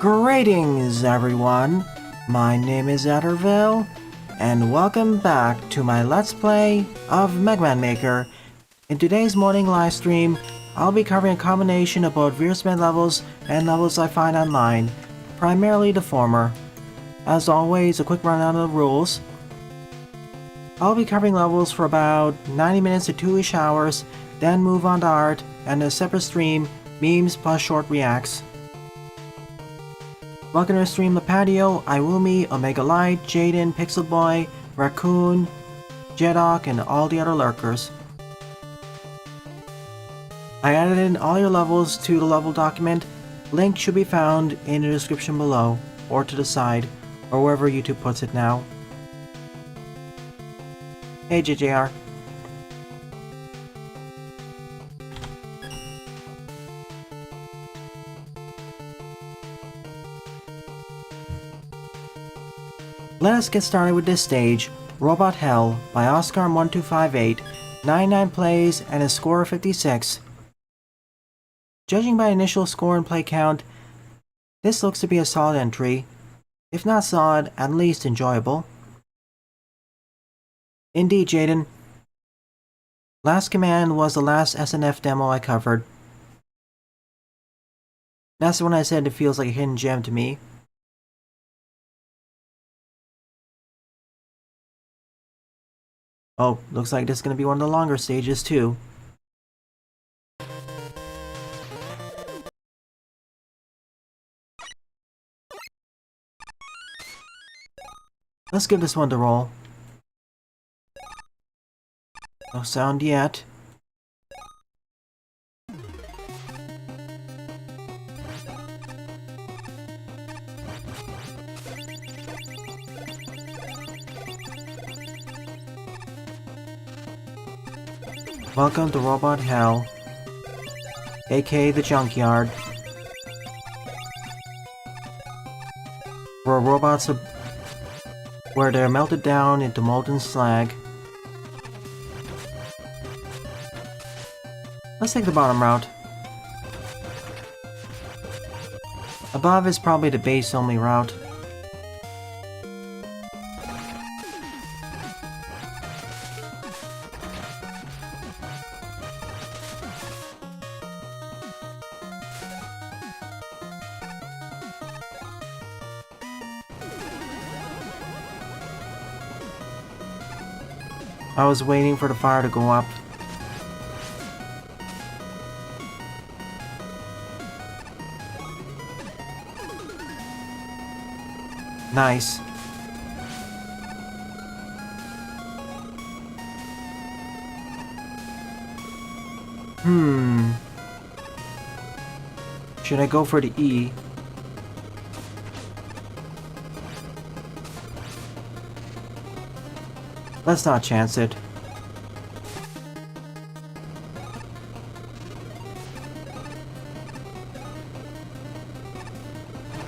Greetings everyone, my name is Adderville, and welcome back to my Let's Play of Mega Man Maker. In today's morning live stream, I'll be covering a combination of both Veersmith levels and levels I find online, primarily the former. As always, a quick rundown of the rules. I'll be covering levels for about 90 minutes to 2-ish hours, then move on to art, and a separate stream, memes plus short reacts. Welcome to the stream The Patio, Iwumi, Omega Light, Jaden, Pixel Boy, Raccoon, Jedok, and all the other lurkers. I added in all your levels to the level document. Link should be found in the description below, or to the side, or wherever YouTube puts it now. Hey JJR. Let us get started with this stage, Robot Hell by Oscar1258, 99 plays and a score of 56. Judging by initial score and play count, this looks to be a solid entry. If not solid, at least enjoyable. Indeed, Jaden. Last Command was the last SNF demo I covered. That's when I said it feels like a hidden gem to me. Oh, looks like this is going to be one of the longer stages too. Let's give this one a roll. No sound yet. Welcome to Robot Hell, aka the Junkyard, where robots are where they're melted down into molten slag. Let's take the bottom route. Above is probably the base only route. I was waiting for the fire to go up. Nice. Should I go for the E? Let's not chance it.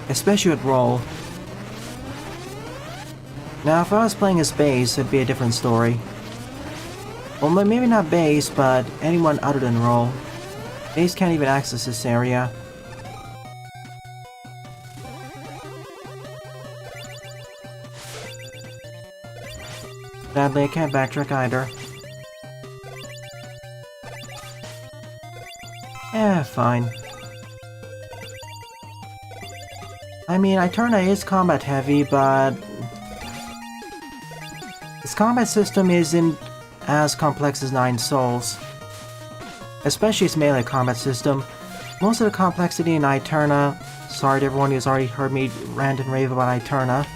Especially with roll. Now if I was playing as base, it'd be a different story. Well, maybe not base, but anyone other than roll. Base can't even access this area. Sadly, I can't backtrack either. Fine. I mean, Eterna is combat heavy, but its combat system isn't as complex as Nine Souls. Especially its melee combat system. Most of the complexity in Eterna, sorry to everyone who's already heard me rant and rave about Eterna,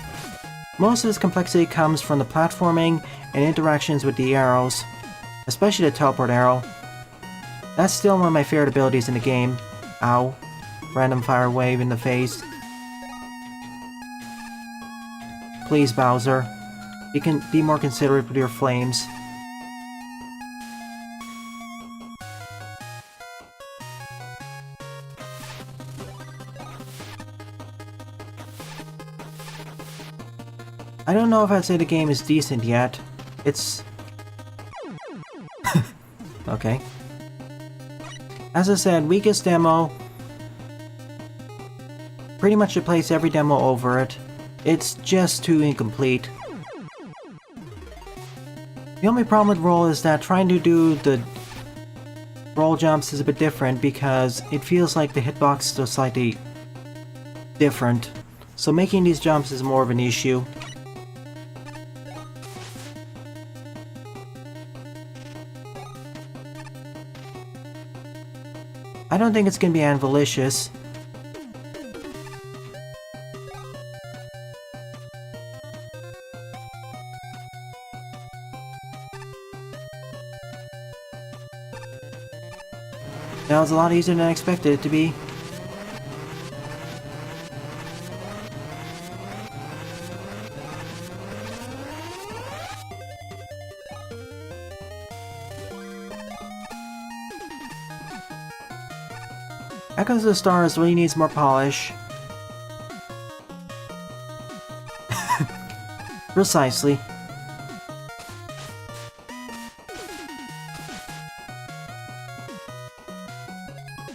most of this complexity comes from the platforming and interactions with the arrows, especially the teleport arrow. That's still one of my favorite abilities in the game. Ow. Random fire wave in the face. Please, Bowser. You can be more considerate with your flames. I don't know if I'd say the game is decent yet. It's... okay. As I said, weakest demo. pretty much replace every demo over it. It's just too incomplete. The only problem with roll is that trying to do the roll jumps is a bit different because it feels like the hitboxes are slightly different. So making these jumps is more of an issue. I don't think it's gonna be malicious. That was a lot easier than I expected it to be. Echoes of the Stars really needs more polish. Precisely.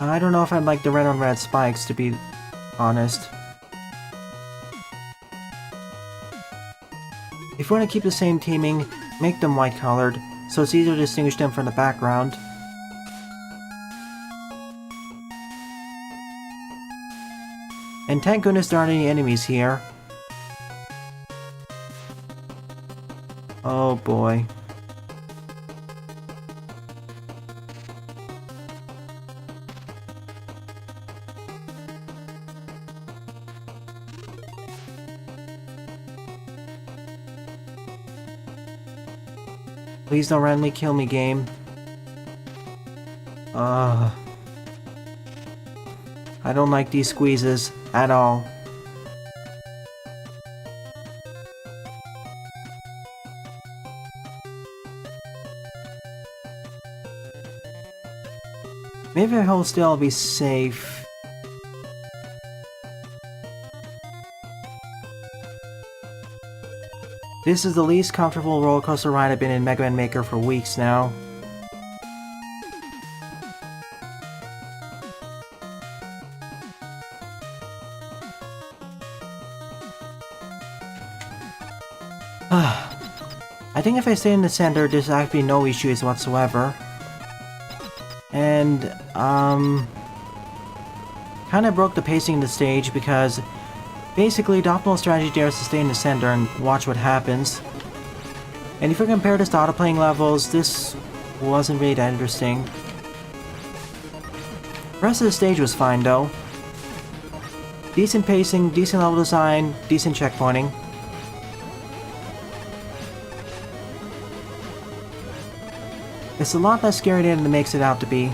I don't know if I'd like the red on red spikes, to be honest. If you want to keep the same teaming, make them white colored, so it's easier to distinguish them from the background. And thank goodness there aren't any enemies here. Oh boy. Please don't randomly kill me, game. I don't like these squeezes at all. Maybe if I hold still I'll be safe. This is the least comfortable roller coaster ride I've been in Mega Man Maker for weeks now. I think if I stay in the center, there's actually no issues whatsoever. And, kinda broke the pacing of the stage because basically the optimal strategy there is to stay in the center and watch what happens. And if you compare this to auto-playing levels, this wasn't really that interesting. The rest of the stage was fine though. Decent pacing, decent level design, decent checkpointing. It's a lot less scary than it makes it out to be.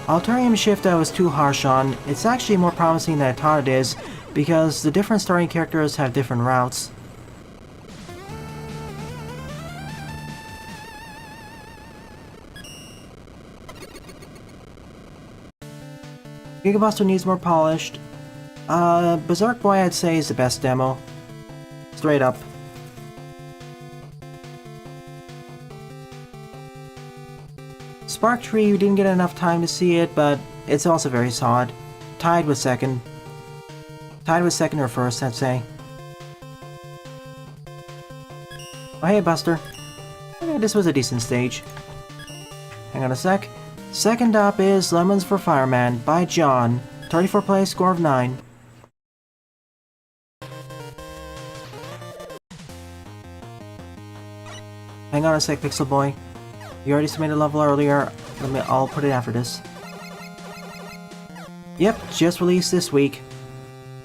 Alterium shift I was too harsh on. It's actually more promising than I thought it is, because the different starting characters have different routes. Gigabuster needs more polished. Berserk Boy I'd say is the best demo. Straight up. Spark Tree, we didn't get enough time to see it, but it's also very solid. Tied with second. Tied with second or first, I'd say. Oh hey, Buster. Okay, this was a decent stage. Hang on a sec. Second up is Lemons for Fireman by John. 34 plays, score of 9. Hang on a sec, Pixel Boy. You already submitted a level earlier. I'll put it after this. Yep, just released this week.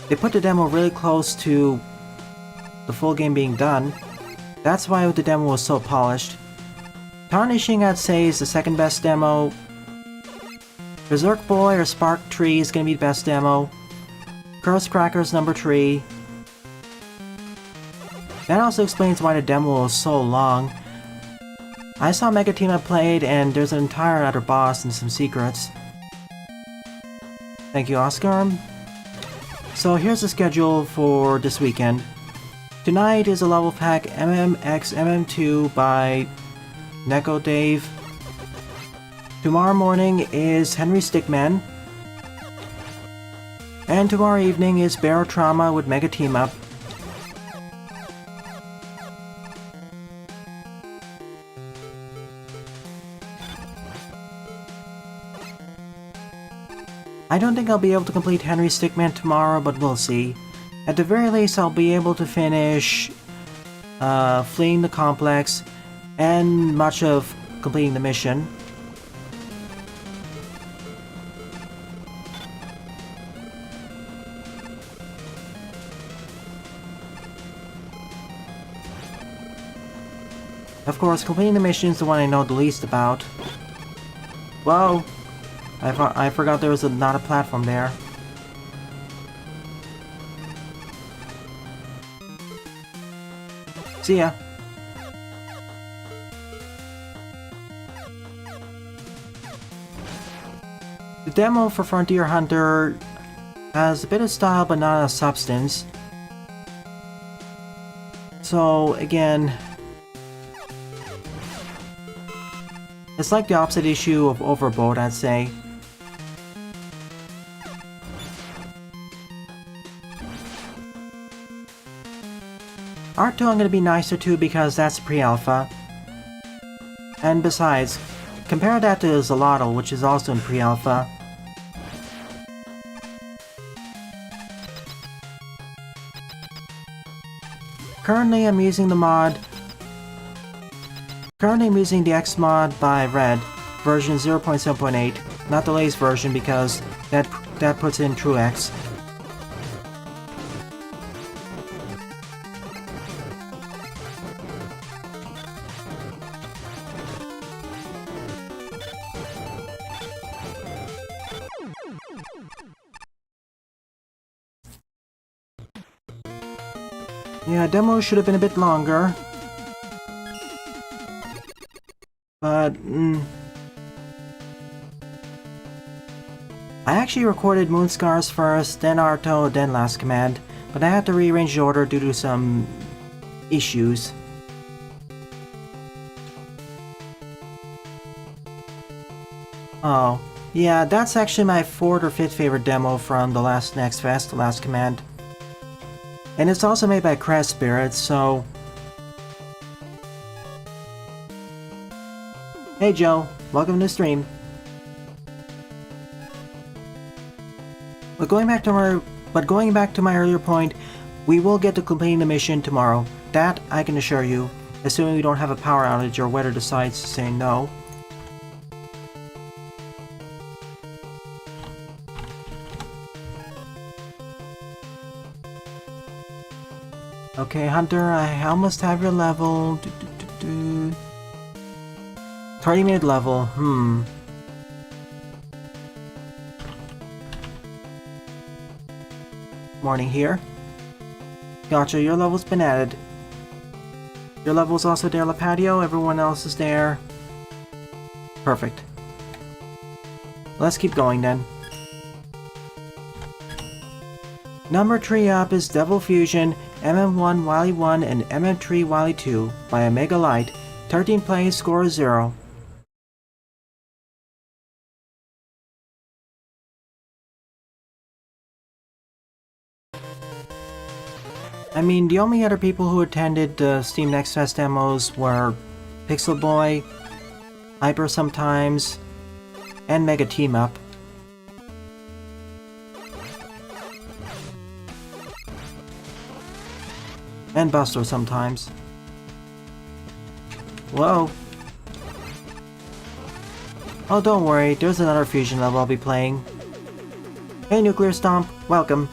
They put the demo really close to the full game being done. That's why the demo was so polished. Tarnishing, I'd say, is the second best demo. Berserk Boy or Spark Tree is gonna be the best demo. Curse Cracker's number 3. That also explains why the demo was so long. I saw Mega Team I played, and there's an entire other boss and some secrets. Thank you, Oscar. So here's the schedule for this weekend. Tonight is a level pack MMX MM2 by Neko Dave. Tomorrow morning is Henry Stickman. And tomorrow evening is Barotrauma with Mega Team Up. I don't think I'll be able to complete Henry Stickman tomorrow, but we'll see. At the very least, I'll be able to finish fleeing the complex and much of completing the mission. Of course, completing the mission is the one I know the least about. Whoa! I forgot there was not a platform there. See ya. The demo for Frontier Hunter has a bit of style but not a substance. So again, it's like the opposite issue of Overboard, I'd say. Art 2 I'm gonna be nicer to because that's pre-alpha. And besides, compare that to Zolotl, which is also in pre-alpha. Currently I'm using the mod. Currently I'm using the X mod by Red, version 0.7.8, not the latest version because that puts in True X. Yeah, demo should have been a bit longer. But, I actually recorded Moonscars first, then Arto, then Last Command, but I had to rearrange the order due to some issues. Oh, yeah, that's actually my 4th or 5th favorite demo from the last Next Fest, the Last Command. And it's also made by Crest Spirits, so... Hey Joe, welcome to the stream. But going back to my earlier point, we will get to completing the mission tomorrow. That I can assure you, assuming we don't have a power outage or weather decides to say no. Okay, Hunter, I almost have your level. 30-minute level, Morning here. Gotcha, your level's been added. Your level's also there, La Patio, everyone else is there. Perfect. Let's keep going then. Number 3 up is Devil Fusion, MM1 Wily 1 and MM3 Wily 2 by Omega Light. 13 plays, score 0. I mean, the only other people who attended the Steam Next Fest demos were Pixel Boy, Hyper sometimes, and Mega Team Up. And Buster sometimes. Whoa. Oh, don't worry, there's another fusion level I'll be playing. Hey Nuclear Stomp, welcome.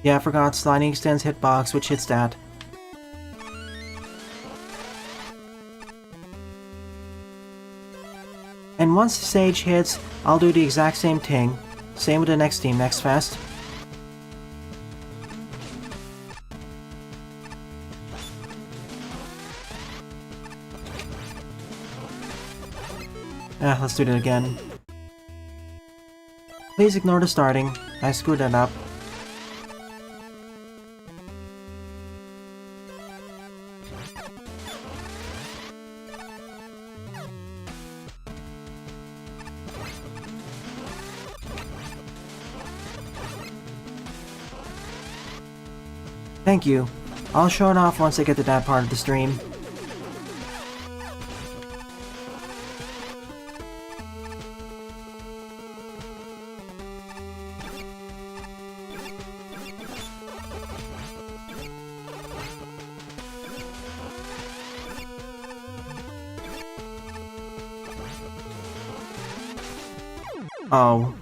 Yeah, I forgot, sliding extends hitbox, which hits that. And once the stage hits, I'll do the exact same thing. Same with the next team, Next Fest. Let's do that again. Please ignore the starting. I screwed that up. Thank you. I'll show it off once I get to that part of the stream. Oh.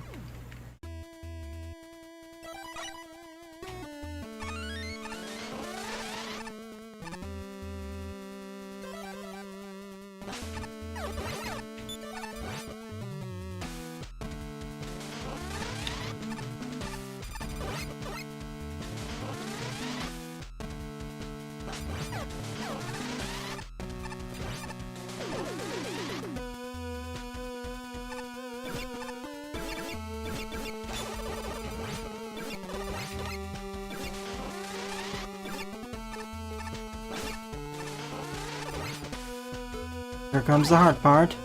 Here comes the hard part.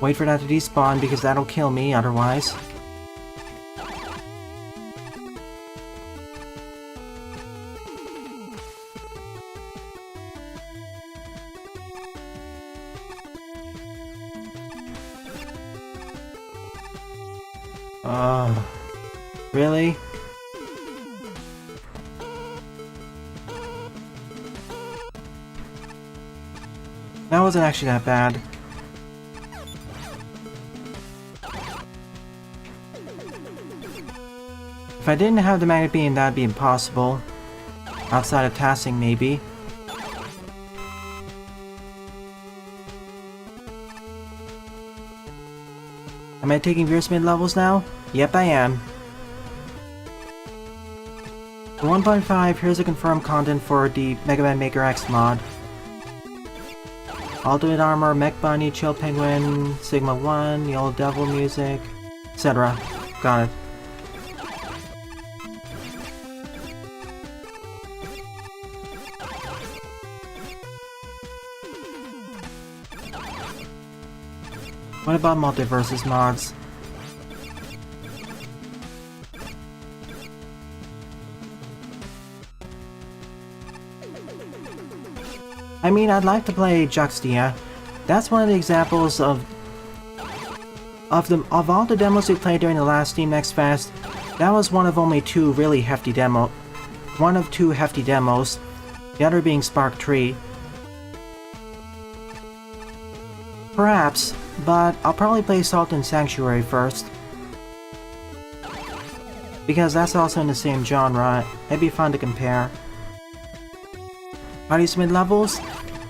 Wait for that to despawn because that'll kill me otherwise. Really? That wasn't actually that bad. If I didn't have the magnet beam, that'd be impossible. Outside of tassing, maybe. Am I taking Veersmith levels now? Yep, I am. For 1.5, here's the confirmed content for the Mega Man Maker X mod. Ultimate Armor, Mech Bunny, Chill Penguin, Sigma 1, Yellow Devil music, etc. Got it. What about multiverses mods? I mean, I'd like to play Juxtia. That's one of the examples of all the demos we played during the last Steam Next Fest. That was one of only two really hefty demos. One of two hefty demos, the other being Spark Tree. Perhaps, but I'll probably play Salt and Sanctuary first. Because that's also in the same genre, it'd be fun to compare. How do you submit levels?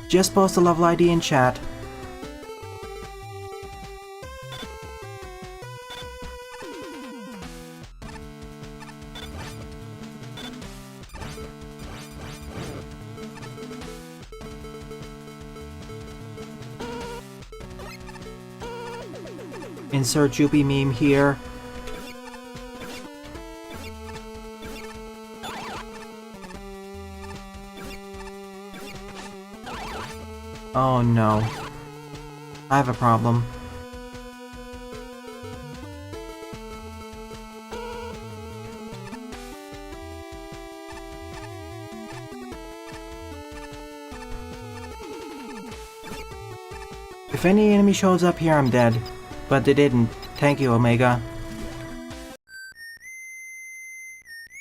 Just post a level ID in chat. Insert Joopy meme here. Oh no. I have a problem. If any enemy shows up here, I'm dead. But they didn't. Thank you, Omega.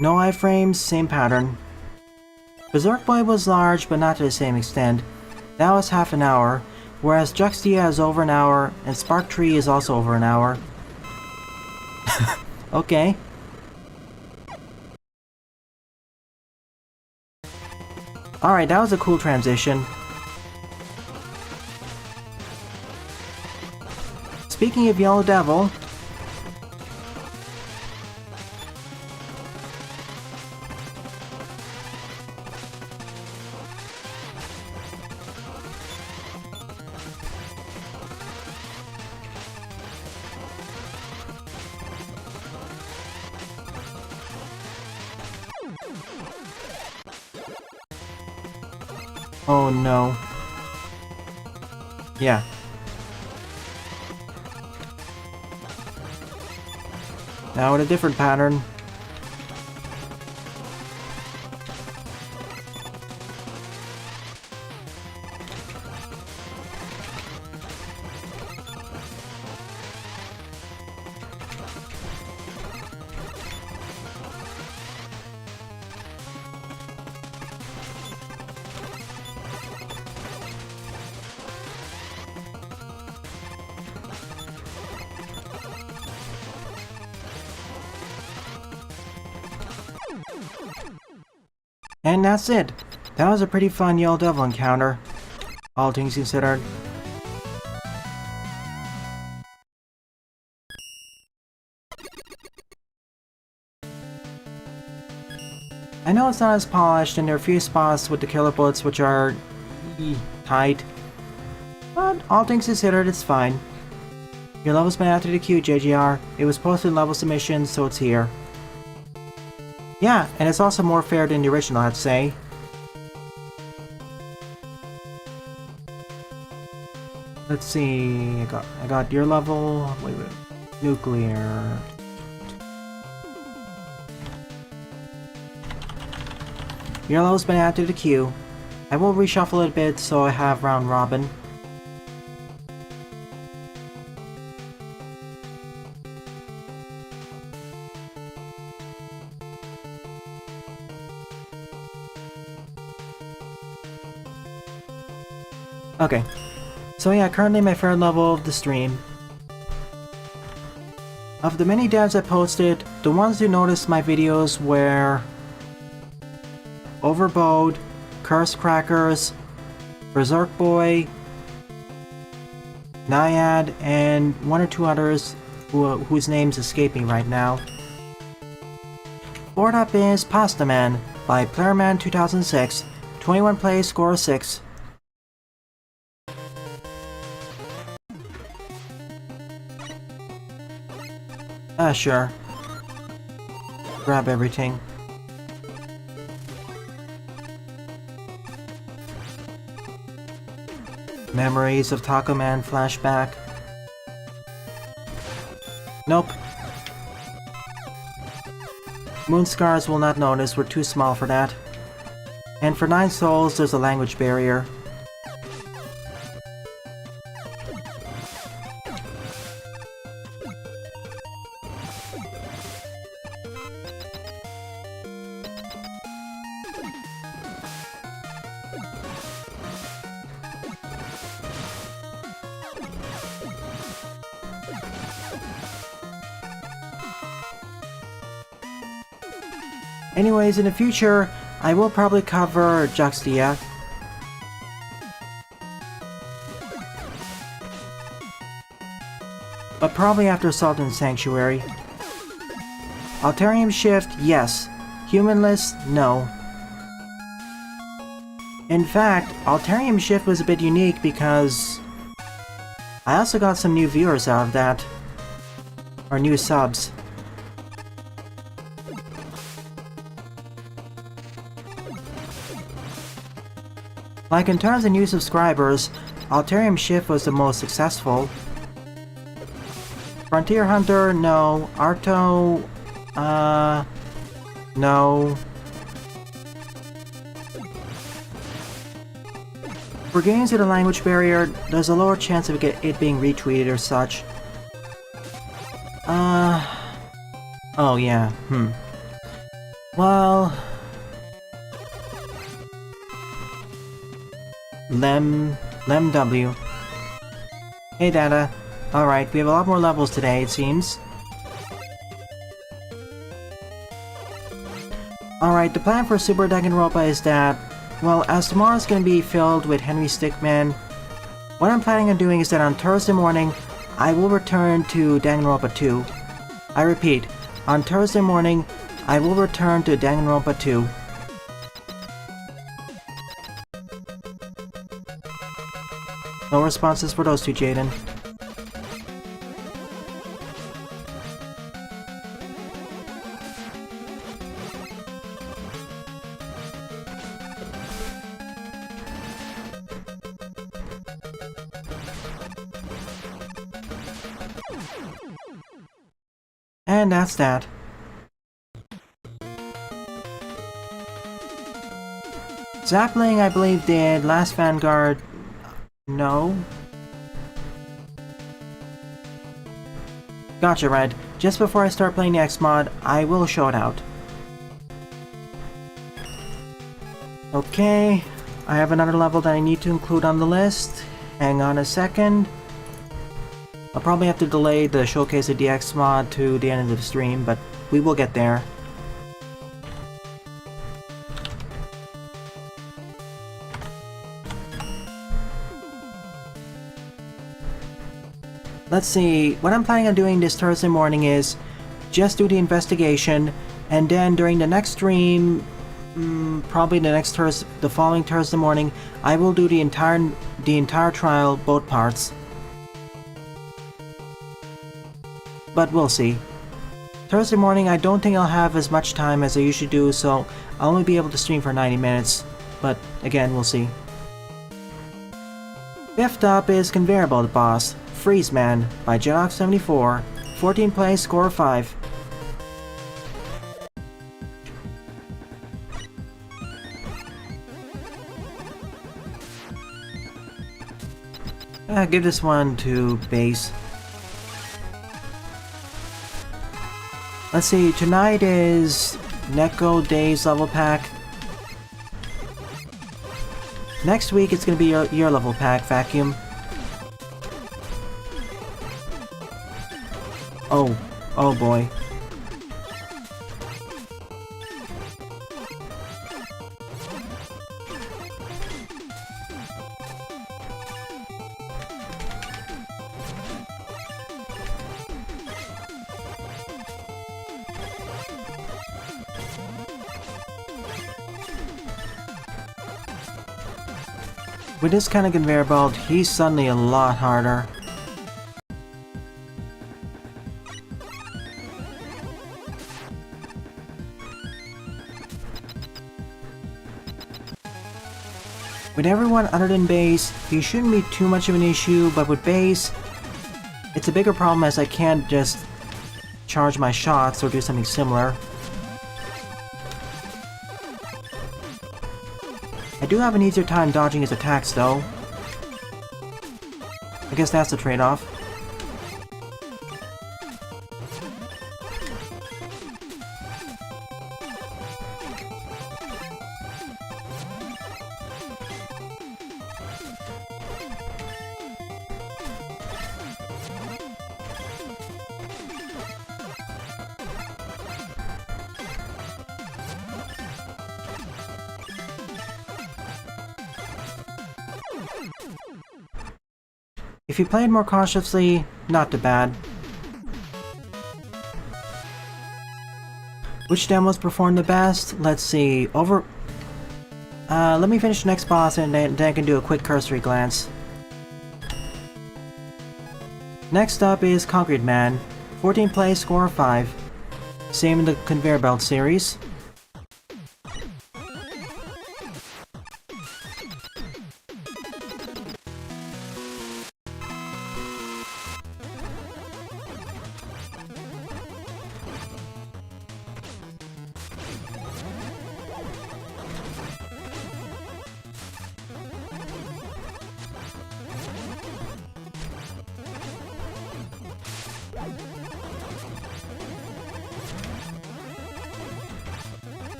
No iframes, same pattern. Berserk Boy was large, but not to the same extent. That was half an hour, whereas Juxtia is over an hour, and Spark Tree is also over an hour. Okay. Alright, that was a cool transition. Speaking of Yellow Devil... Oh no. Yeah. Now in a different pattern. And that's it. That was a pretty fun Yellow Devil encounter, all things considered. I know it's not as polished, and there are a few spots with the killer bullets which are tight, but all things considered, it's fine. Your level's been added to the queue, JGR. It was posted in level submissions, so it's here. Yeah, and it's also more fair than the original, I'd say. Let's see, I got your level, wait, nuclear. Your level's been added to the queue. I will reshuffle it a bit so I have round robin. Okay, so yeah, currently my third level of the stream. Of the many devs I posted, the ones who noticed my videos were Overbowed, Curse Crackers, Berserk Boy, Naiad, and one or two others whose name's escaping right now. Fourth up is Pasta Man by PlayerMan2006, 21 plays, score 6. Sure. Grab everything. Memories of Taco Man flashback. Nope. Moonscars will not notice, we're too small for that. And for 9 souls, there's a language barrier. Anyways, in the future, I will probably cover Juxtia. But probably after Sultan's Sanctuary. Alterium Shift, yes. Humanless, no. In fact, Alterium Shift was a bit unique because I also got some new viewers out of that. Or new subs. Like in terms of new subscribers, Alterium Shift was the most successful. Frontier Hunter, no. Arto, no. For games with a language barrier, there's a lower chance of it being retweeted or such. Oh yeah, Well... Lem W. Hey Data. Alright, we have a lot more levels today, it seems. Alright, the plan for Super Danganronpa is that, well, as tomorrow's gonna be filled with Henry Stickmin, what I'm planning on doing is that on Thursday morning, I will return to Danganronpa 2. I repeat, on Thursday morning, I will return to Danganronpa 2. No responses for those two, Jaden. And that's that. Zapling, I believe, did Last Vanguard. No. Gotcha, Red. Just before I start playing the X mod, I will show it out. Okay, I have another level that I need to include on the list. Hang on a second. I'll probably have to delay the showcase of the X mod to the end of the stream, but we will get there. let's see, what I'm planning on doing this Thursday morning is just do the investigation, and then during the next stream, probably the following Thursday morning, I will do the entire trial, both parts. But we'll see. Thursday morning, I don't think I'll have as much time as I usually do, so I'll only be able to stream for 90 minutes. But again, we'll see. Fifth up is Conveyor Belt Boss, Freeze Man by Jedox74. 14 plays, score of 5. Give this one to base. Let's see, tonight is Neko Days level pack. Next week it's gonna be your level pack, Vacuum. Oh boy. With this kind of conveyor belt, he's suddenly a lot harder. With everyone other than base, he shouldn't be too much of an issue, but with base, it's a bigger problem as I can't just charge my shots or do something similar. I do have an easier time dodging his attacks though. I guess that's the trade-off. If you played more cautiously, not too bad. Which demos performed the best? Let's see, let me finish the next boss and then I can do a quick cursory glance. Next up is Concrete Man. 14 plays, score of 5. Same in the Conveyor Belt series.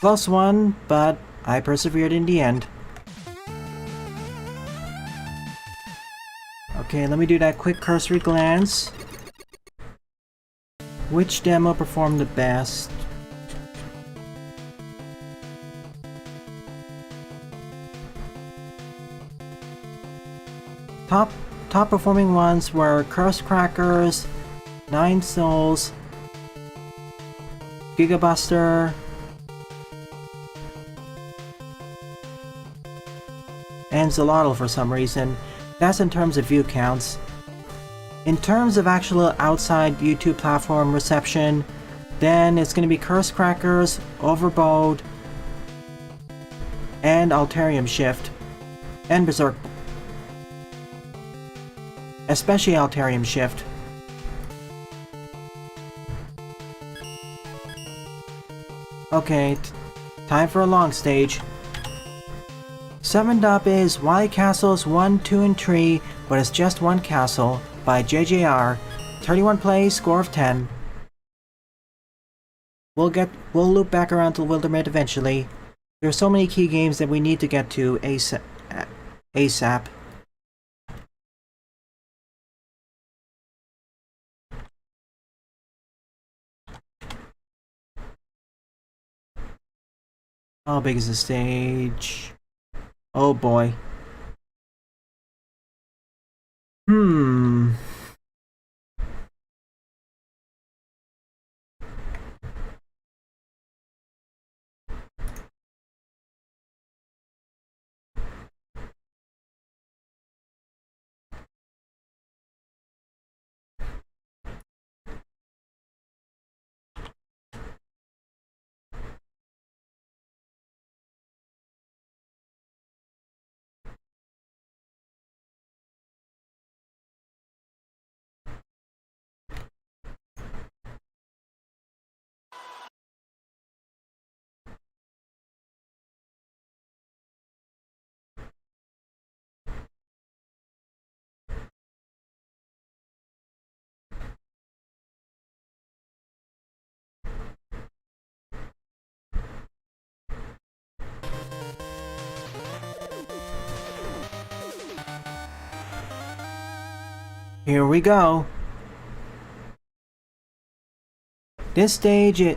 Close one, but I persevered in the end. Okay, let me do that quick cursory glance. Which demo performed the best? Top performing ones were Curse Crackers, 9 Souls, Gigabuster, and Zolotl for some reason. That's in terms of view counts. In terms of actual outside YouTube platform reception, then it's going to be Curse Crackers, Overbowed, and Alterium Shift, and Berserk. Especially Alterium Shift. Okay, time for a long stage. 7th up is Wily Castles 1, 2, and 3, but it's just one castle by JJR. 31 plays, score of 10. We'll loop back around to Wildermyth eventually. There are so many key games that we need to get to ASAP. How big is the stage? Oh boy. Hmm. Here we go. This stage is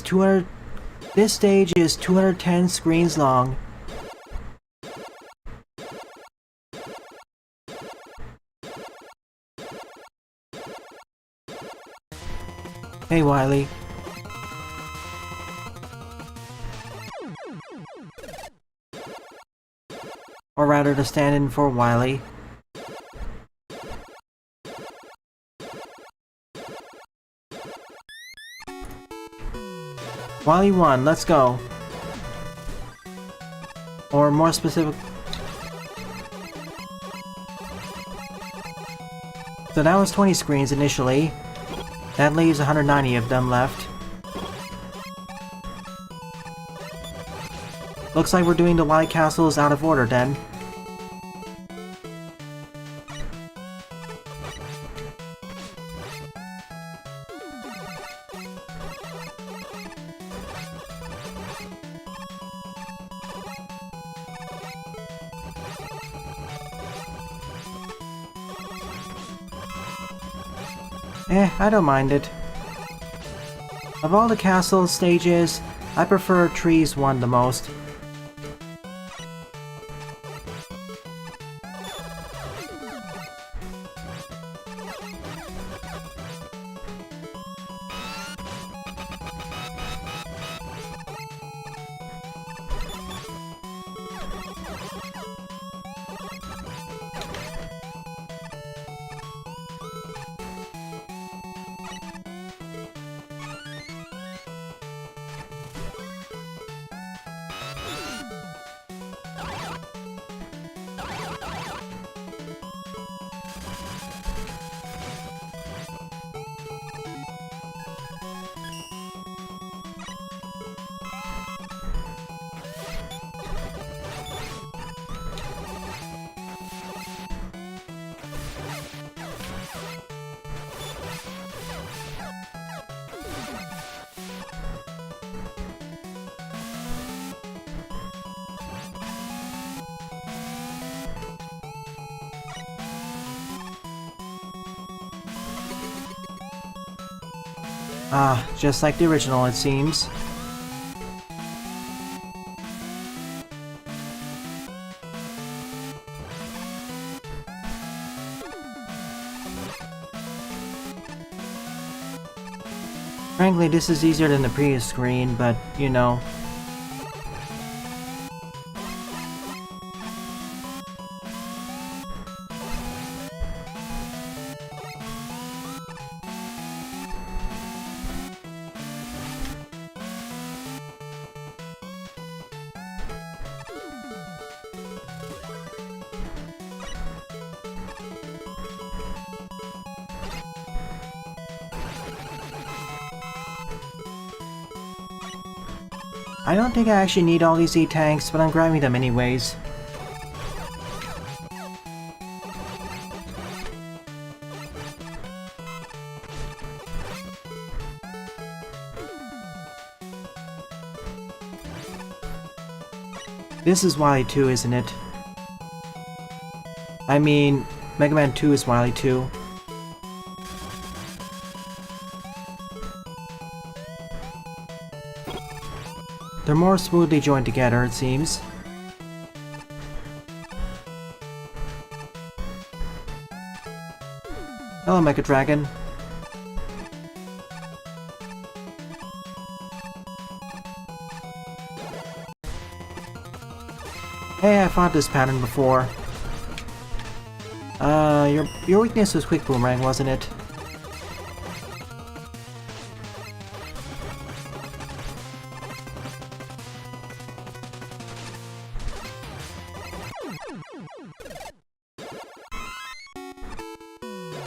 210 screens long. Hey, Wily. Or rather, to stand in for Wily. Wily 1, let's go. Or more specific... So that was 20 screens initially. That leaves 190 of them left. Looks like we're doing the Wily Castles out of order then. I don't mind it. Of all the castle stages, I prefer Trees 1 the most. Ah, just like the original, it seems. Frankly, this is easier than the previous screen, but, you know. I don't think I actually need all these E-tanks, but I'm grabbing them anyways. This is Wily 2, isn't it? I mean, Mega Man 2 is Wily 2. They're more smoothly joined together, it seems. Hello, Mecha Dragon. Hey, I fought this pattern before. Your weakness was Quick Boomerang, wasn't it?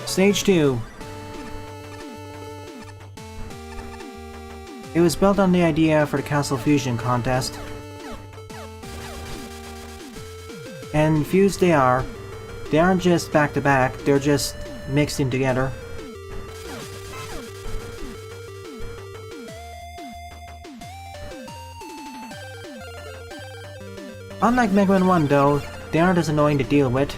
Stage 2. It was built on the idea for the Castle Fusion contest. And fused they are. They aren't just back to back, they're just mixed in together. Unlike Mega Man 1 though, they aren't as annoying to deal with.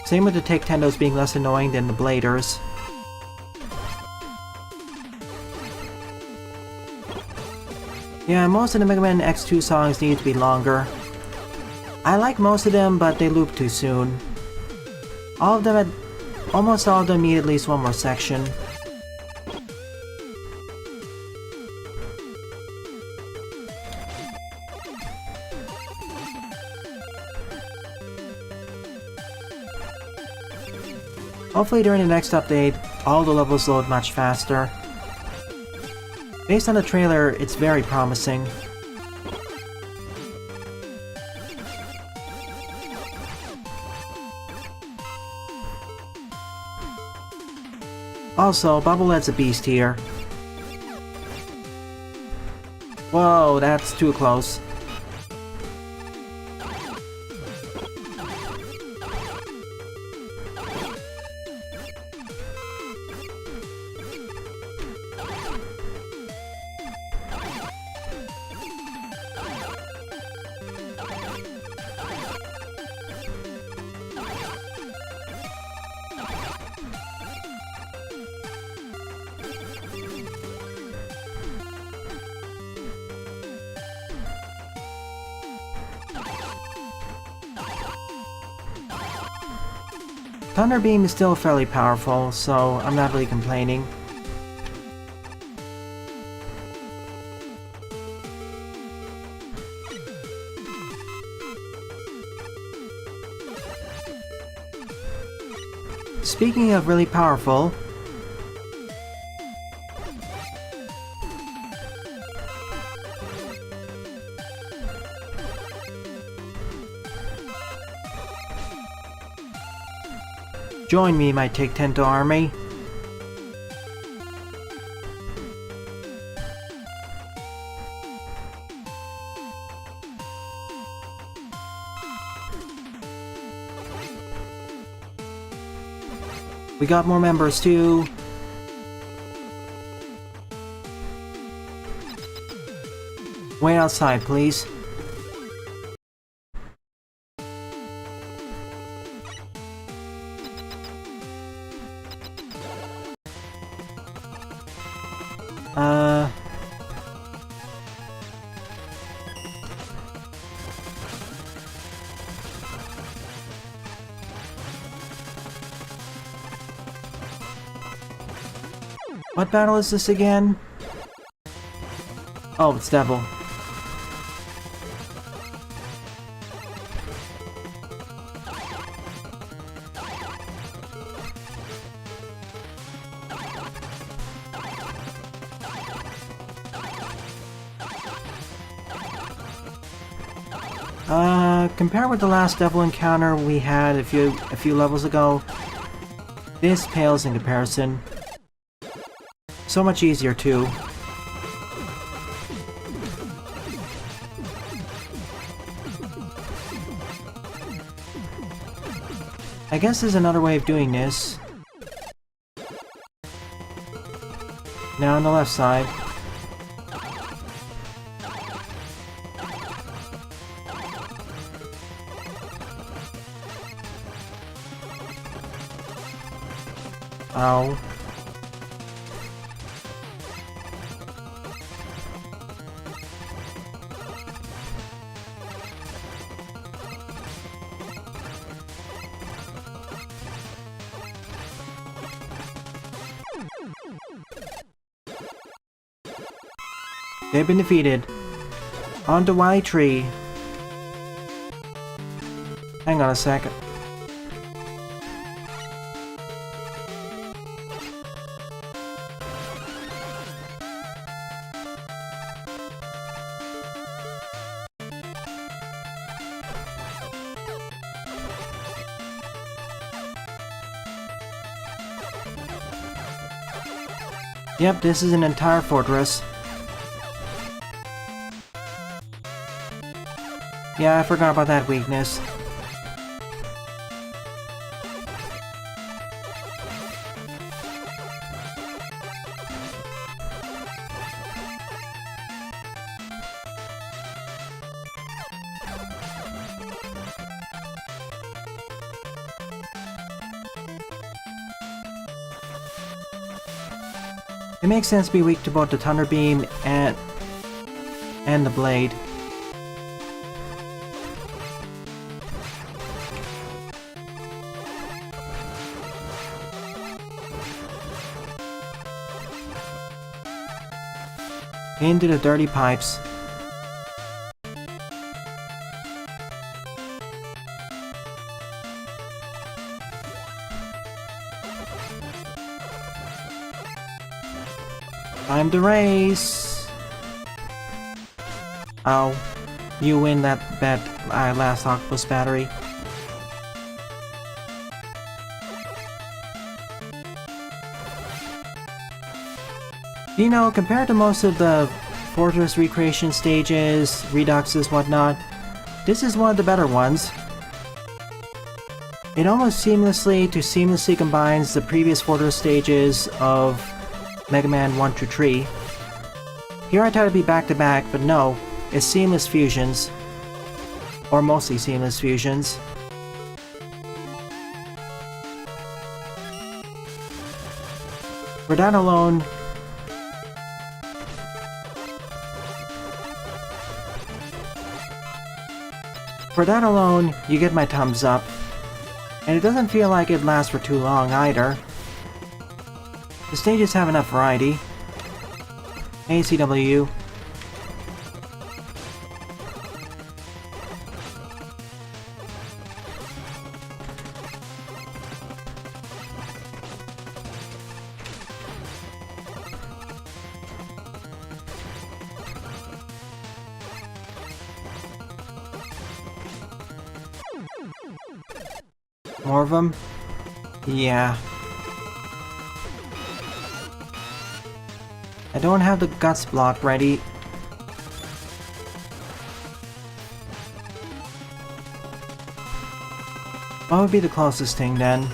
Same with the Take-Tendos being less annoying than the Bladers. Yeah, most of the Mega Man X2 songs need to be longer. I like most of them, but they loop too soon. Almost all of them need at least one more section. Hopefully during the next update, all the levels load much faster. Based on the trailer, it's very promising. Also, Bubblehead's a beast here. Whoa, that's too close. Thunder Beam is still fairly powerful, so I'm not really complaining. Speaking of really powerful, join me, my Take-Tento army. We got more members too. Wait outside, please. What battle is this again? Oh, it's Devil. Compared with the last Devil encounter we had a few levels ago, this pales in comparison. So much easier too. I guess there's another way of doing this. Now on the left side. Ow. They've been defeated. On to White Tree. Hang on a second. Yep, this is an entire fortress. Yeah, I forgot about that weakness. It makes sense to be weak to both the Thunder Beam and the Blade. Into the dirty pipes. Time to race! Oh, you win that bet, last octopus battery. You know, compared to most of the fortress recreation stages, reduxes, whatnot, this is one of the better ones. It almost seamlessly combines the previous fortress stages of Mega Man 1 through 3. Here I try to be back-to-back, but no, it's seamless fusions. Or mostly seamless fusions. For that alone, you get my thumbs up. And it doesn't feel like it lasts for too long either. The stages have enough variety. ACW. More of them? Yeah. I don't have the guts block ready. What would be the closest thing then?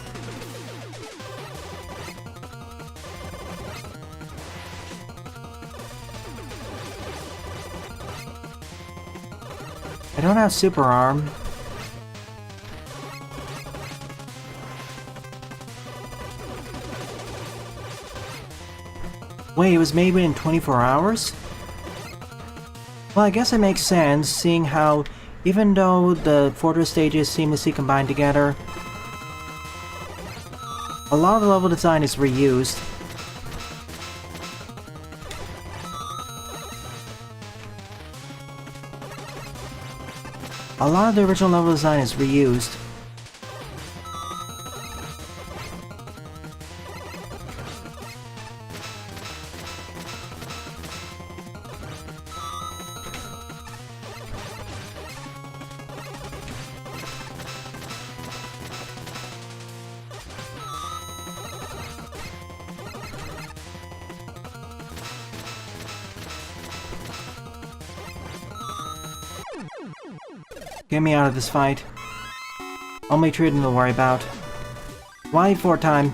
I don't have super arm. Wait, it was made within 24 hours? Well, I guess it makes sense, seeing how, even though the fortress stages seamlessly combine together, a lot of the level design is reused. A lot of the original level design is reused. Get me out of this fight. Only Truden to worry about. Wide for time.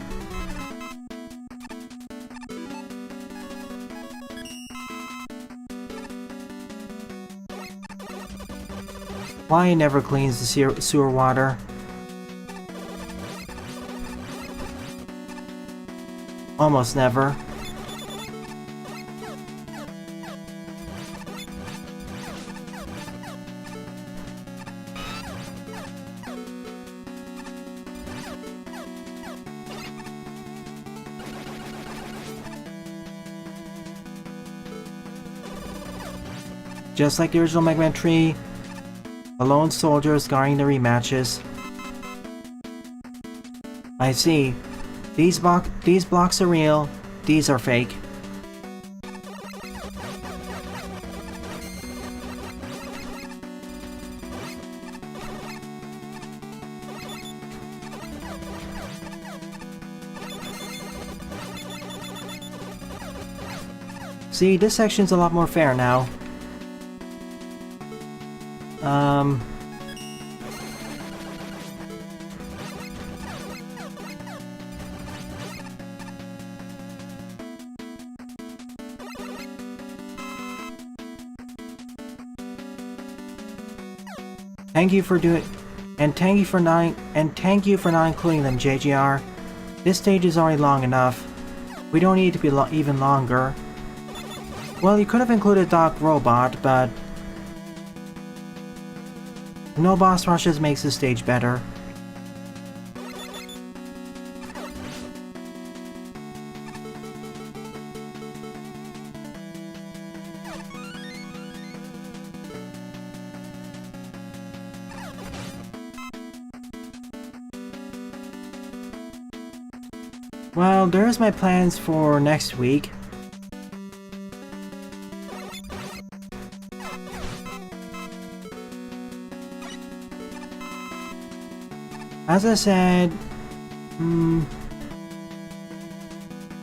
Why never cleans the sewer water? Almost never. Just like the original Mega Man 3, a lone soldier is guarding the rematches. I see. These blocks are real, these are fake. See, this section's a lot more fair now. Thank you for not including them, JGR. This stage is already long enough. We don't need to be even longer. Well, you could have included Doc Robot, but no boss rushes makes the stage better. Well, there's my plans for next week. As I said,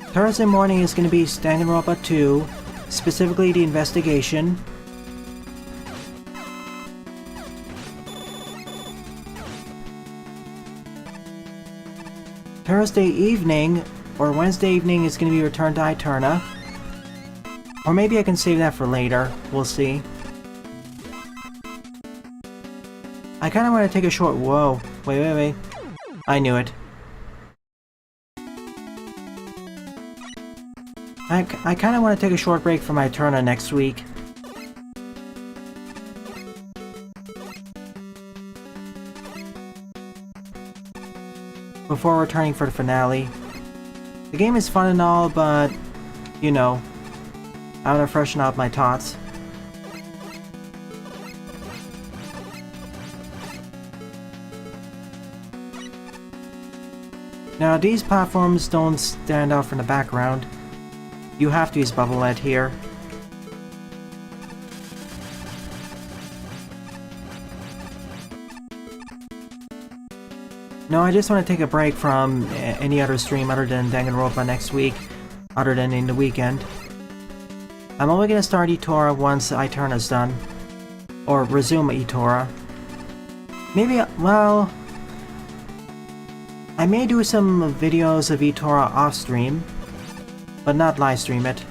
Thursday morning is going to be Danganronpa 2, specifically the investigation. Thursday evening, or Wednesday evening, is going to be Return to Eterna. Or maybe I can save that for later, we'll see. I kind of want to take a short... Whoa. Wait. I knew it. I kind of want to take a short break from Eterna next week. Before returning for the finale. The game is fun and all, but... you know, I want to freshen up my thoughts. Now, these platforms don't stand out from the background. You have to use Bubble LED here. No, I just want to take a break from any other stream other than Danganronpa next week, other than in the weekend. I'm only going to start Etora once Eterna's done. Or resume Etora. Maybe, well... I may do some videos of Etora off-stream, but not live-stream it.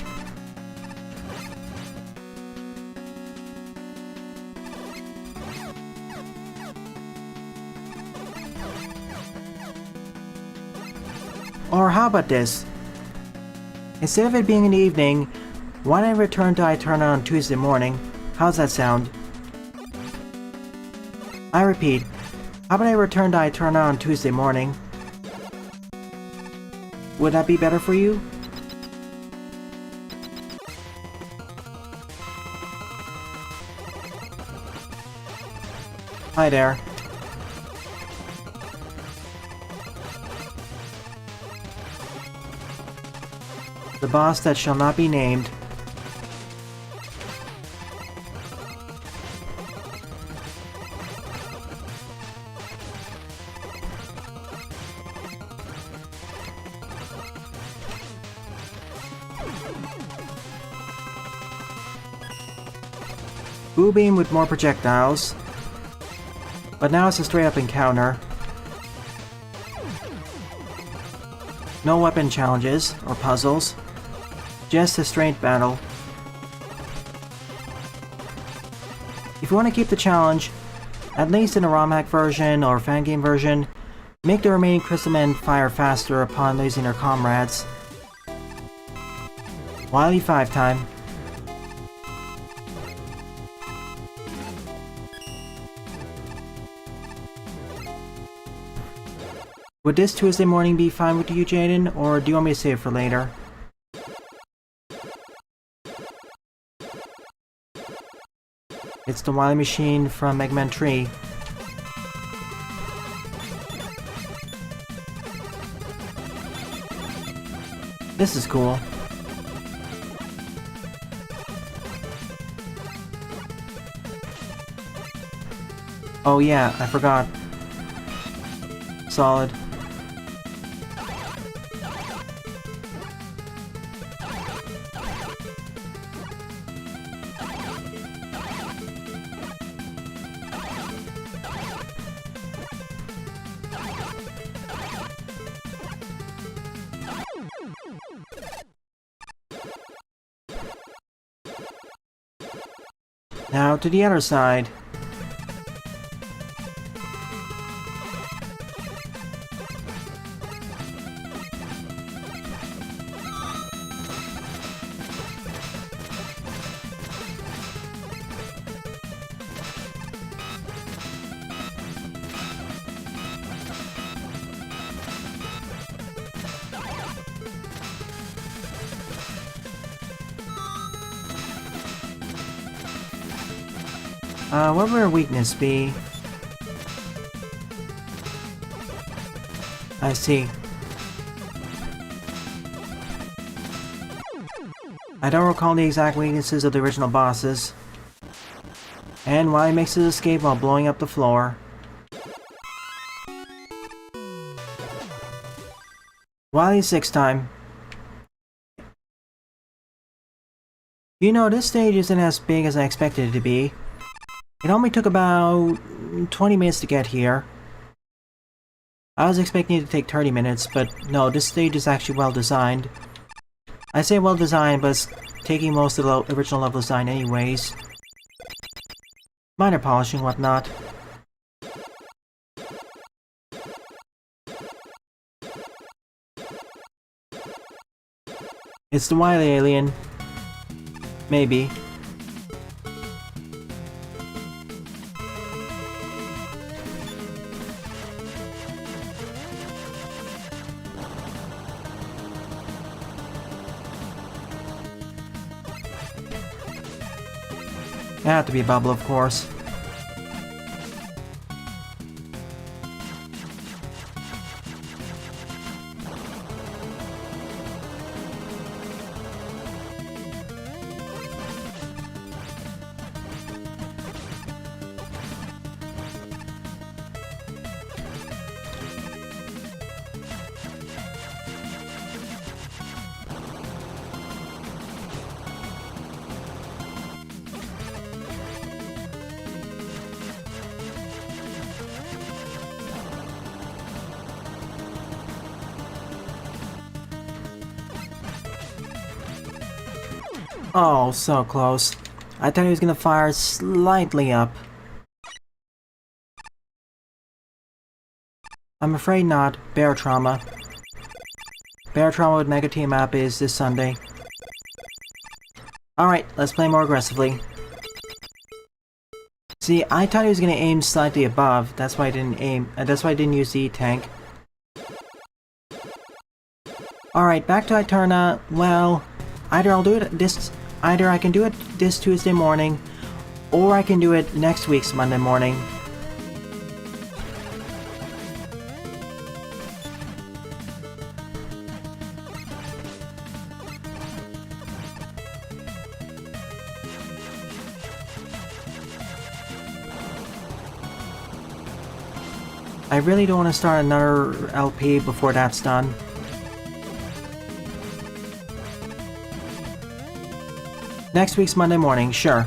Or how about this? Instead of it being in the evening, why don't I return to Eterna on Tuesday morning? How's that sound? I repeat, how about I return to Eterna on Tuesday morning? Would that be better for you? Hi there. The boss that shall not be named. Boo Beam with more projectiles. But now it's a straight up encounter. No weapon challenges or puzzles. Just a straight battle. If you want to keep the challenge, at least in a ROM hack version or fan game version, make the remaining Crystal Men fire faster upon losing their comrades. Wily 5 time. Would this Tuesday morning be fine with you, Jaden, or do you want me to save it for later? It's the Wily Machine from Mega Man 3. This is cool. Oh yeah, I forgot. Solid. Now to the other side. What would her weakness be? I see. I don't recall the exact weaknesses of the original bosses. And why he makes his escape while blowing up the floor. Wily 6 time. You know, this stage isn't as big as I expected it to be. It only took about 20 minutes to get here. I was expecting it to take 30 minutes, but no, this stage is actually well designed. I say well designed, but it's taking most of the original level design anyways. Minor polishing, whatnot. It's the Wily alien. Maybe. It had to be a bubble, of course. Oh, so close. I thought he was gonna fire slightly up. I'm afraid not. Bear Trauma. Bear Trauma with Mega Team App is this Sunday. Alright, let's play more aggressively. See, I thought he was gonna aim slightly above. That's why I didn't aim. That's why I didn't use the E-Tank. Alright, back to Eterna. Well, either I can do it this Tuesday morning, or I can do it next week's Monday morning. I really don't want to start another LP before that's done. Next week's Monday morning, sure.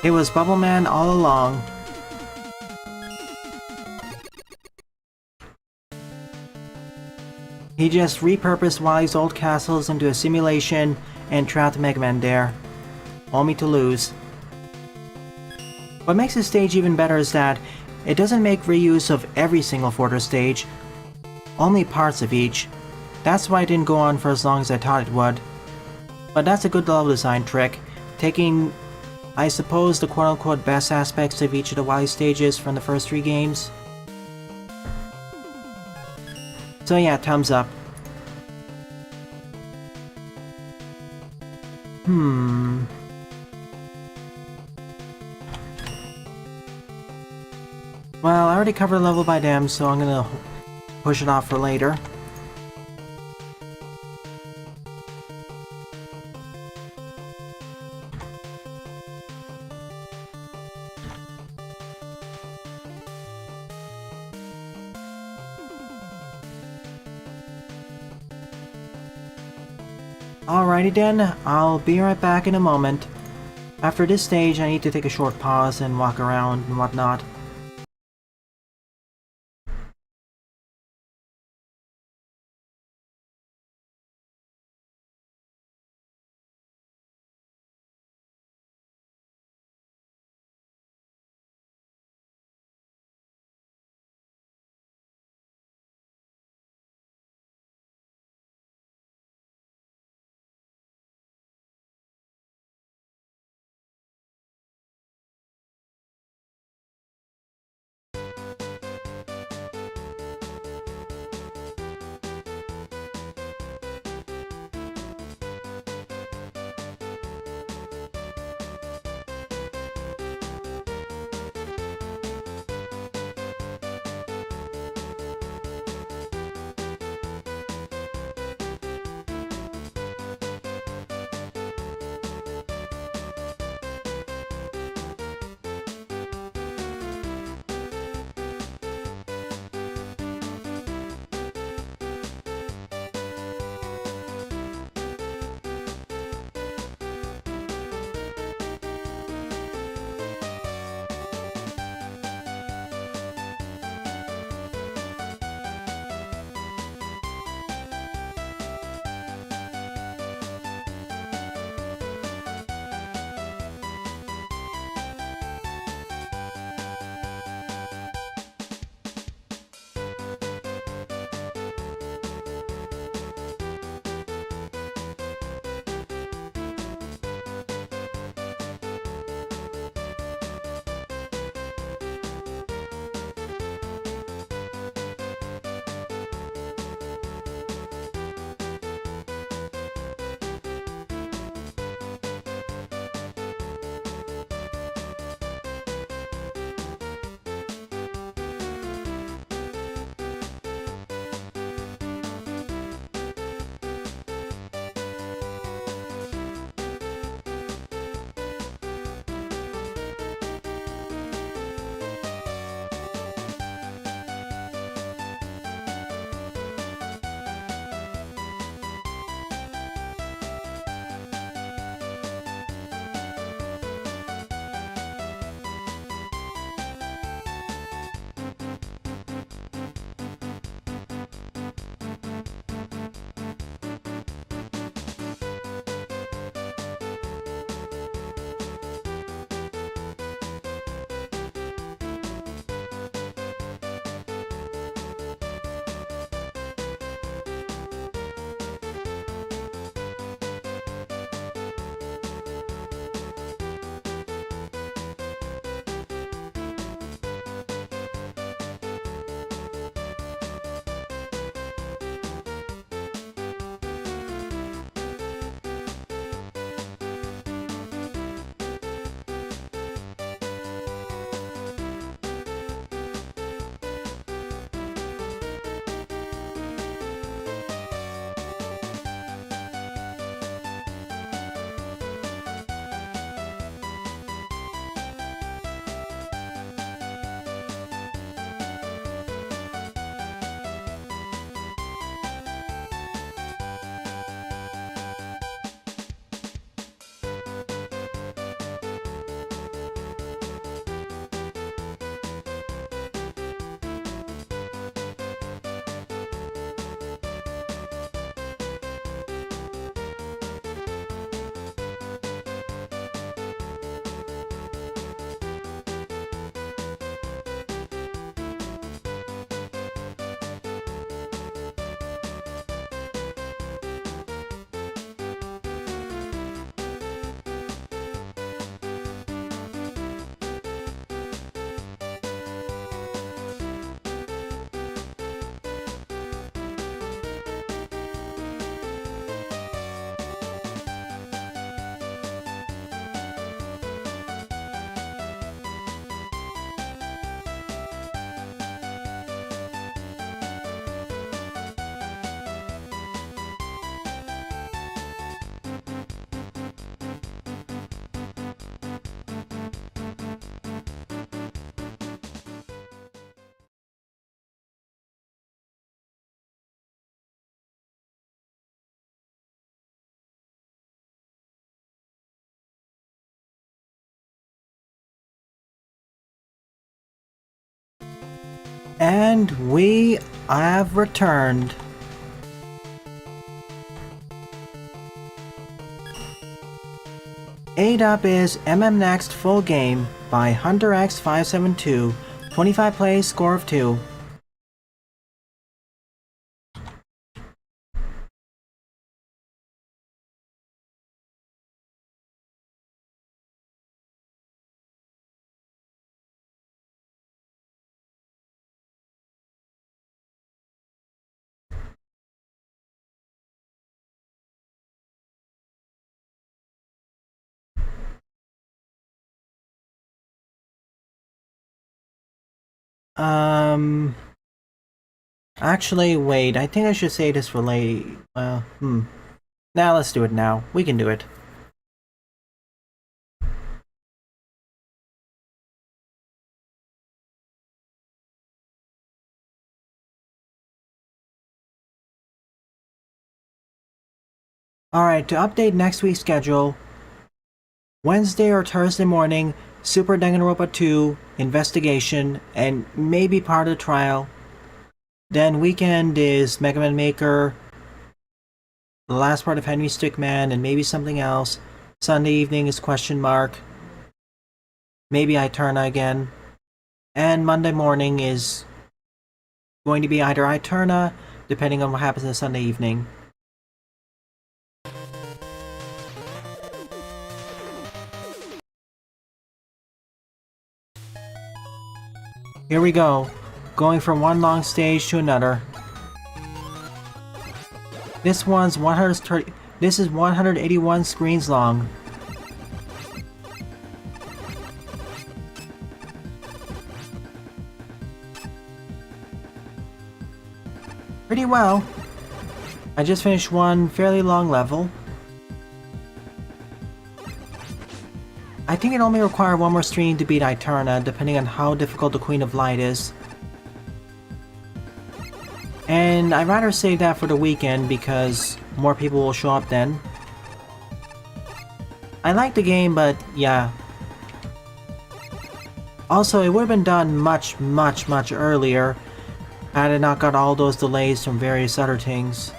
It was Bubble Man all along. He just repurposed Wily's old castles into a simulation and trapped Mega Man there. Only to lose. What makes this stage even better is that it doesn't make reuse of every single Fortress stage, only parts of each. That's why it didn't go on for as long as I thought it would. But that's a good level design trick, taking, I suppose, the quote-unquote best aspects of each of the Wily stages from the first 3 games. So yeah, thumbs up. Well, I already covered level by them, so I'm gonna push it off for later. Alrighty then, I'll be right back in a moment. After this stage, I need to take a short pause and walk around and whatnot. And we have returned. Eight up is Next Full Game by Hunter X572, 25 plays, score of 2. Actually, wait, I think I should say this for late. Now let's do it now. We can do it. Alright, to update next week's schedule, Wednesday or Thursday morning, Super Danganronpa 2, Investigation, and maybe part of the trial. Then weekend is Mega Man Maker, the last part of Henry Stickman, and maybe something else. Sunday evening is Question Mark. Maybe Eterna again. And Monday morning is going to be either Eterna, depending on what happens on Sunday evening. Here we go, going from one long stage to another. This is 181 screens long. Pretty well. I just finished one fairly long level. I think it only requires one more stream to beat Eterna, depending on how difficult the Queen of Light is. And I'd rather save that for the weekend because more people will show up then. I like the game, but yeah. Also, it would have been done much earlier had it not got all those delays from various other things.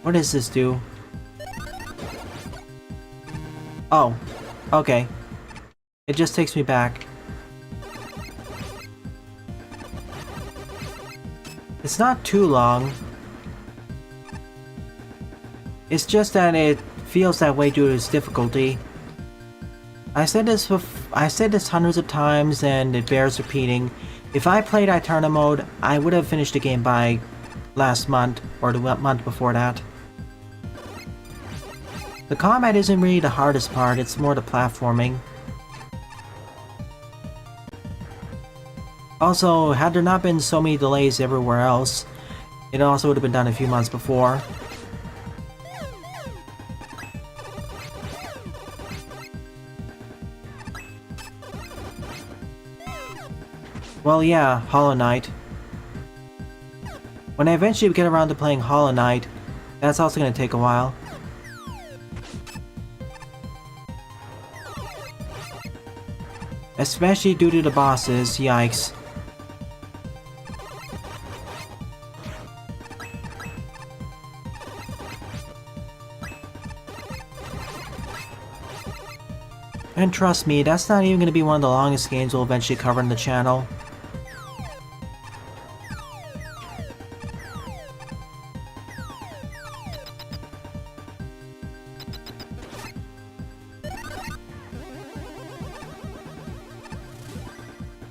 What does this do? Oh, okay. It just takes me back. It's not too long. It's just that it feels that way due to its difficulty. I said this hundreds of times and it bears repeating. If I played Eterna mode, I would have finished the game by last month or the month before that. The combat isn't really the hardest part, it's more the platforming. Also, had there not been so many delays everywhere else, it also would have been done a few months before. Well, yeah, Hollow Knight. When I eventually get around to playing Hollow Knight, that's also going to take a while. Especially due to the bosses, yikes. And trust me, that's not even going to be one of the longest games we'll eventually cover on the channel.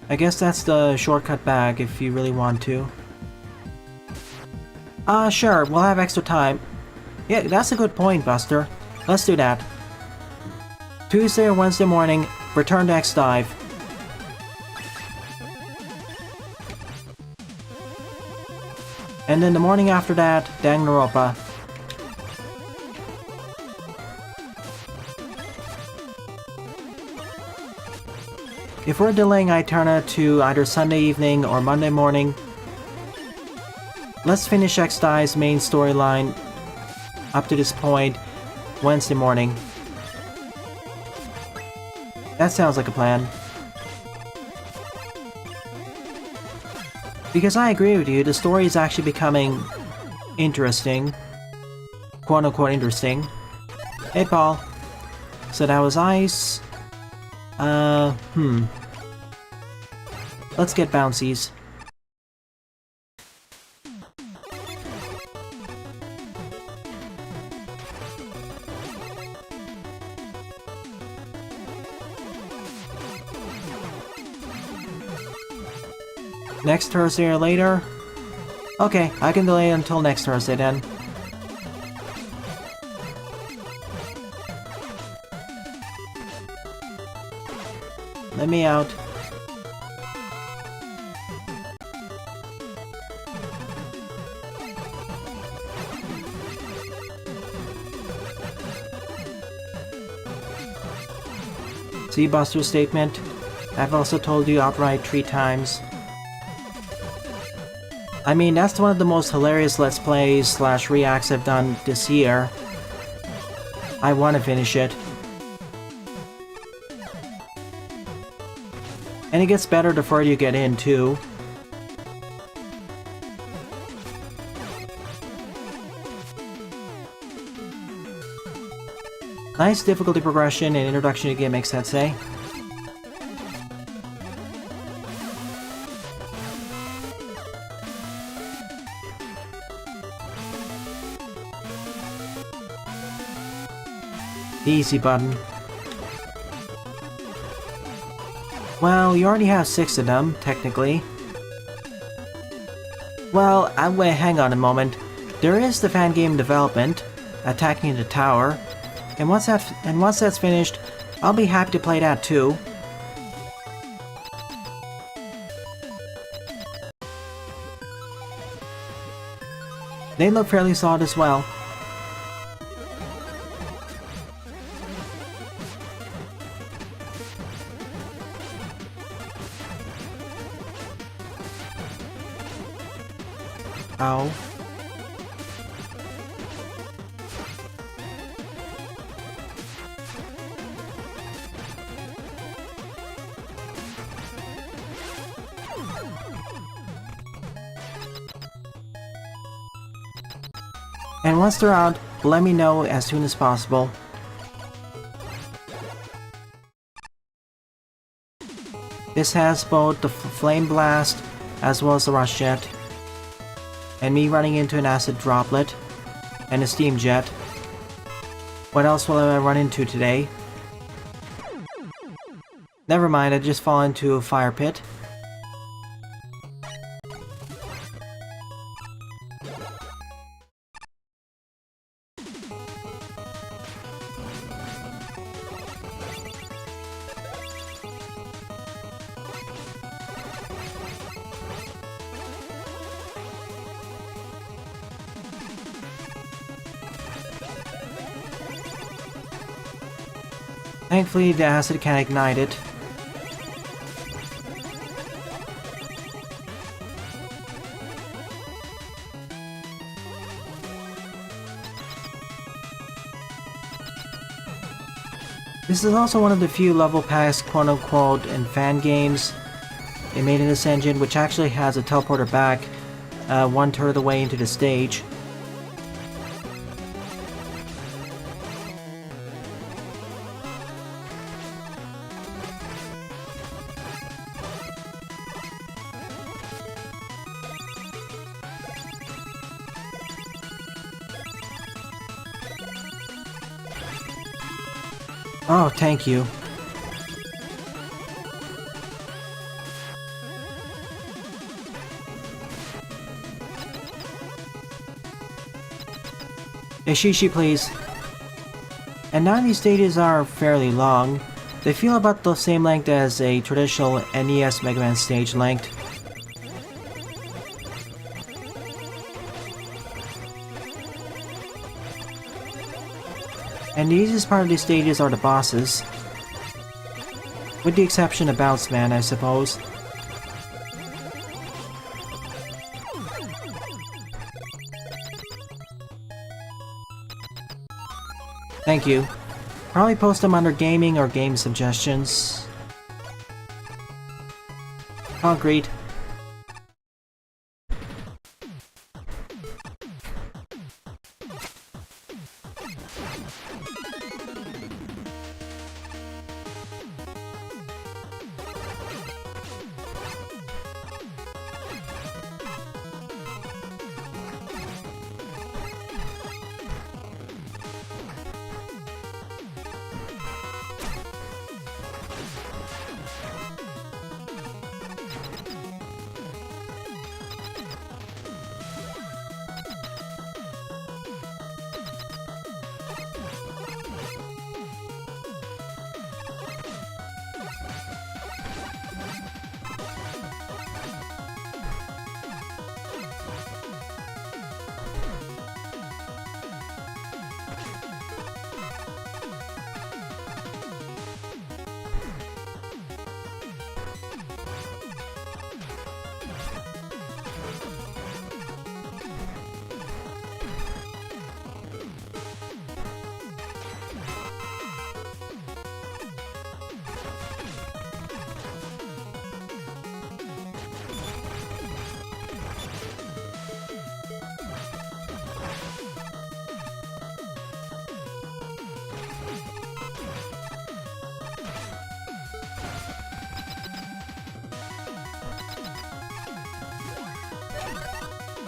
I guess that's the shortcut back if you really want to. Sure, we'll have extra time. Yeah, that's a good point, Buster. Let's do that. Tuesday or Wednesday morning, return to X-Dive. And then the morning after that, Danganronpa. If we're delaying Eterna to either Sunday evening or Monday morning, let's finish X-Dive's main storyline up to this point Wednesday morning. That sounds like a plan. Because I agree with you, the story is actually becoming interesting. Quote-unquote interesting. Hey, Paul. So that was ice. Let's get bouncies. Next Thursday or later? Okay, I can delay it until next Thursday then. Let me out. See Buster's statement? I've also told you outright 3 times. I mean, that's one of the most hilarious Let's Plays slash reacts I've done this year. I want to finish it. And it gets better the further you get in, too. Nice difficulty progression and introduction to gimmicks, I'd say. The easy button. Well, you already have 6 of them, technically. Well, wait, hang on a moment. There is the fan game development, attacking the tower, and once that's finished, I'll be happy to play that too. They look fairly solid as well. Ow. And once they're out, let me know as soon as possible. This has both the Flame Blast as well as the Rush Jet. And me running into an acid droplet, and a steam jet. What else will I run into today? Never mind, I just fall into a fire pit. Thankfully, the acid can ignite it. This is also one of the few level packs, quote-unquote, and fan games they made in this engine, which actually has a teleporter back 1/3 of the way into the stage. Oh, thank you. A shishi, please. And now these stages are fairly long. They feel about the same length as a traditional NES Mega Man stage length. And the easiest part of these stages are the bosses. With the exception of Bounce Man, I suppose. Thank you. Probably post them under gaming or game suggestions. Concrete.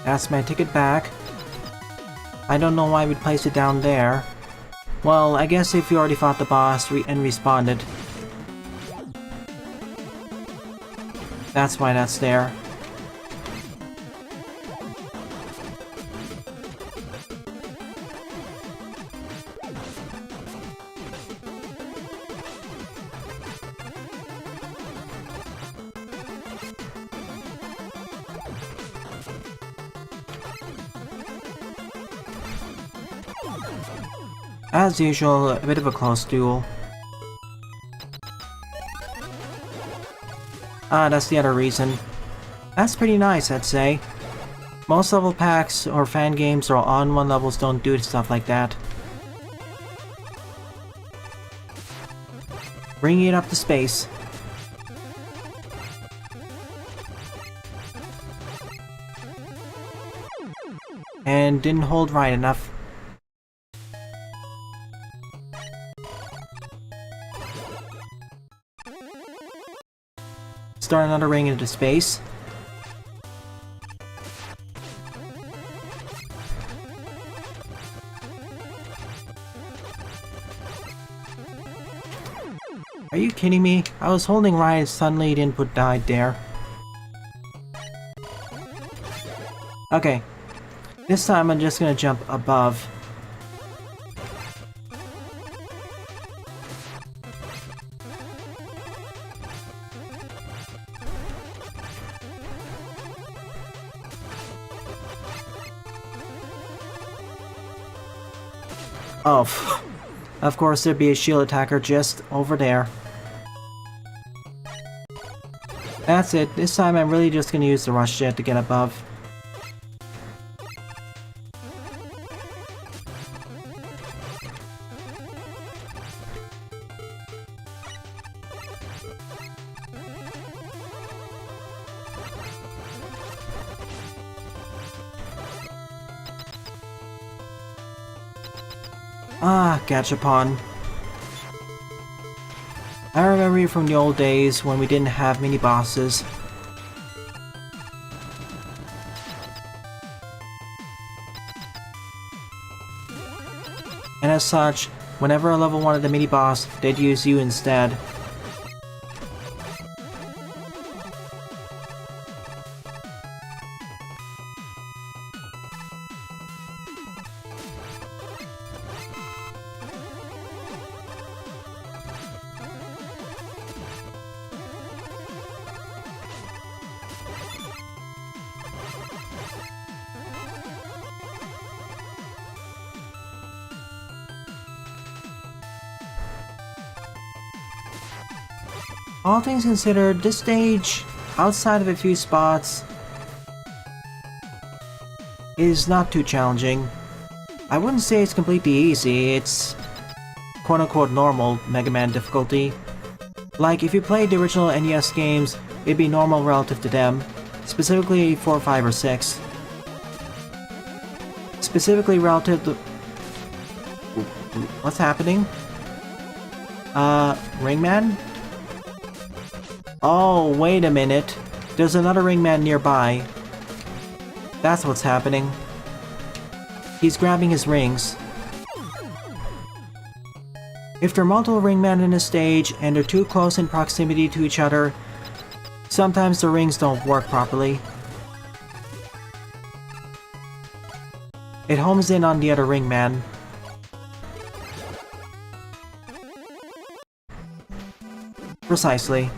That's my ticket back. I don't know why we'd place it down there. Well, I guess if you already fought the boss and responded. That's why that's there. As usual, a bit of a close duel. Ah, that's the other reason. That's pretty nice, I'd say. Most level packs or fan games or on-one levels don't do stuff like that. Bringing it up to space. And didn't hold right enough. Start another ring into space. Are you kidding me? I was holding right and suddenly the input died there. Okay. This time I'm just gonna jump above. Oh, of course there'd be a shield attacker just over there. That's it, this time I'm really just gonna use the rush jet to get above. Ah, Gachapon. I remember you from the old days when we didn't have mini bosses. And as such, whenever a level wanted a mini boss, they'd use you instead. All things considered, this stage, outside of a few spots, is not too challenging. I wouldn't say it's completely easy, it's quote-unquote normal Mega Man difficulty. Like, if you played the original NES games, it'd be normal relative to them, specifically 4, 5, or 6. Specifically relative to... What's happening? Ringman? Oh, wait a minute. There's another Ringman nearby. That's what's happening. He's grabbing his rings. If there are multiple Ringmen in a stage and they're too close in proximity to each other, sometimes the rings don't work properly. It homes in on the other Ringman. Precisely.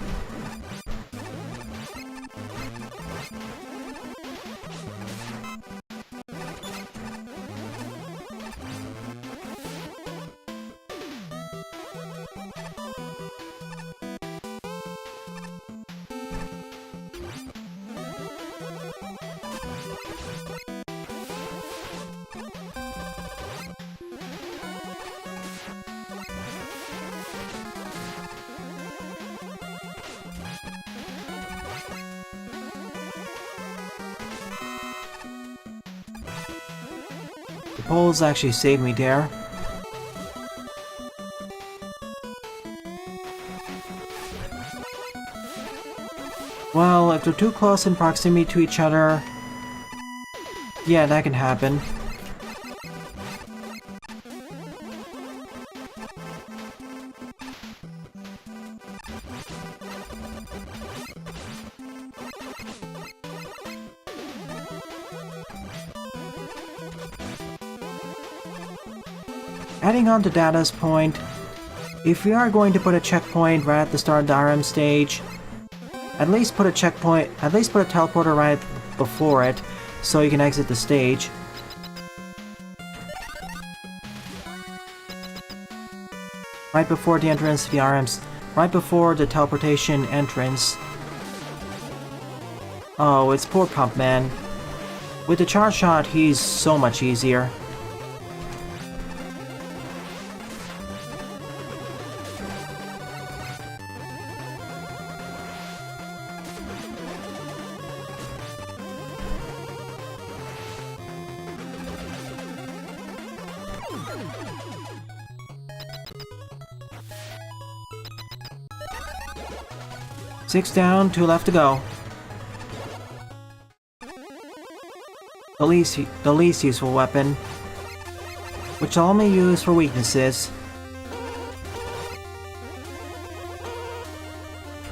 The poles actually saved me there. Well, if they're too close in proximity to each other, Yeah, that can happen. Adding on to Data's point, if we are going to put a checkpoint right at the start of the RM stage, at least put a teleporter right before it, so you can exit the stage. Right before the entrance to the RMs, right before the teleportation entrance. Oh, it's poor Pump Man. With the charge shot, he's so much easier. Six down, 2 left to go. The least useful weapon, which I'll only use for weaknesses.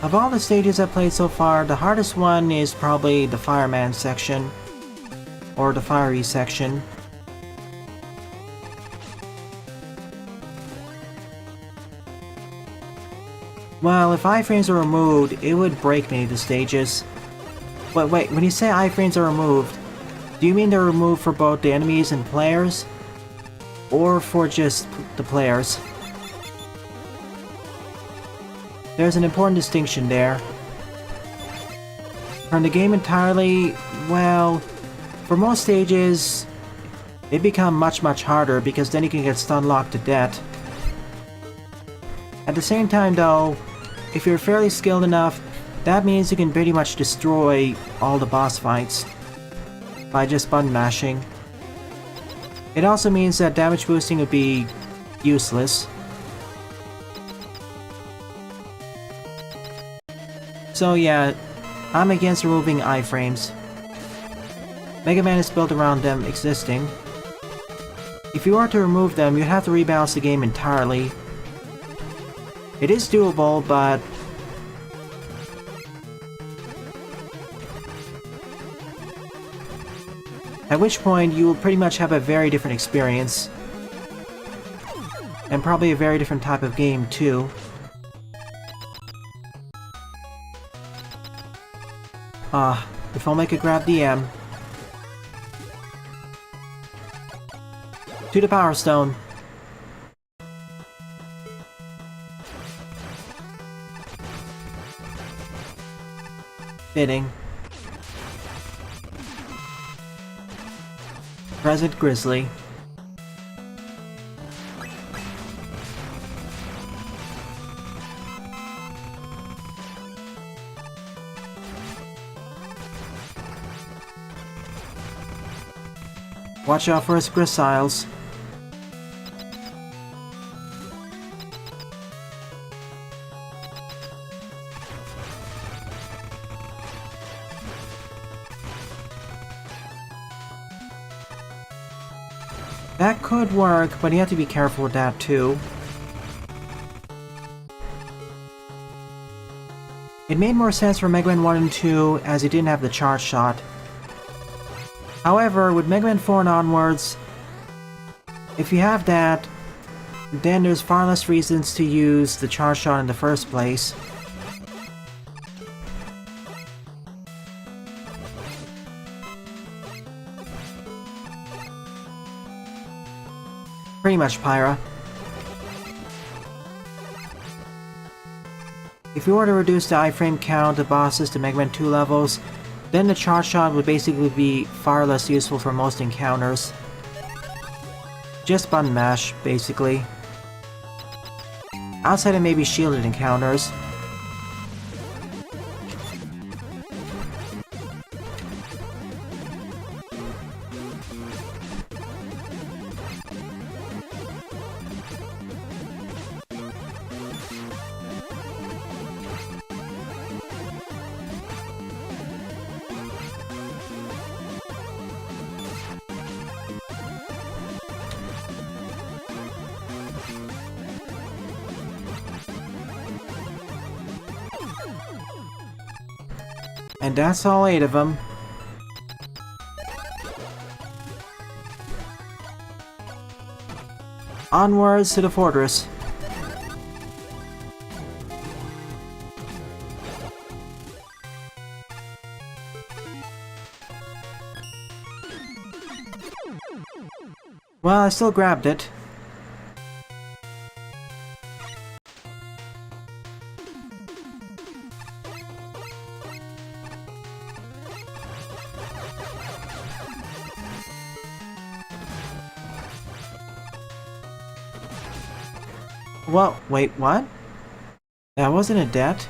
Of all the stages I've played so far, the hardest one is probably the Fireman section, or the Fiery section. Well, if iframes are removed, it would break many of the stages. But wait, when you say iframes are removed, do you mean they're removed for both the enemies and players? Or for just the players? There's an important distinction there. From the game entirely, well, for most stages, they become much harder because then you can get stun locked to death. At the same time though, if you're fairly skilled enough, that means you can pretty much destroy all the boss fights by just button mashing. It also means that damage boosting would be useless. So yeah, I'm against removing iframes. Mega Man is built around them existing. If you were to remove them, you'd have to rebalance the game entirely. It is doable, but at which point you will pretty much have a very different experience. And probably a very different type of game, too. If only I could grab the M. To the Power Stone. Fitting. Present Grizzly. Watch out for his Grissiles. That could work, but you have to be careful with that too. It made more sense for Mega Man 1 and 2 as it didn't have the charge shot. However, with Mega Man 4 and onwards, if you have that, then there's far less reasons to use the charge shot in the first place. Pretty much, Pyra. If you were to reduce the iframe count of bosses to Mega Man 2 levels, then the charge shot would basically be far less useful for most encounters. Just button mash, basically. Outside of maybe shielded encounters. And that's all 8 of them. Onwards to the fortress. Well, I still grabbed it. Well, wait, what? That wasn't a debt?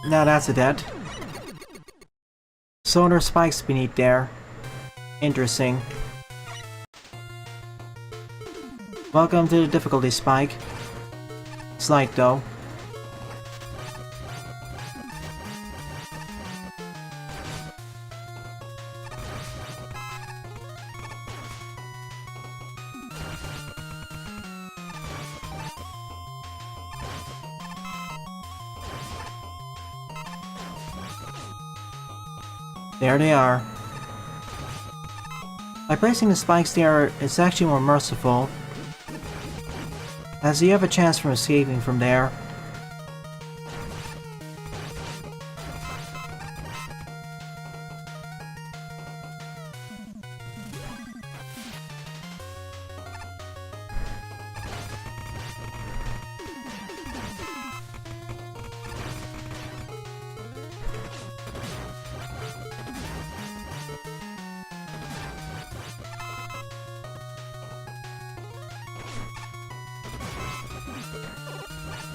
Now that's a debt. Solar spikes beneath there. Interesting. Welcome to the difficulty spike. Slight though. There they are. By placing the spikes there, it's actually more merciful, as you have a chance from escaping from there.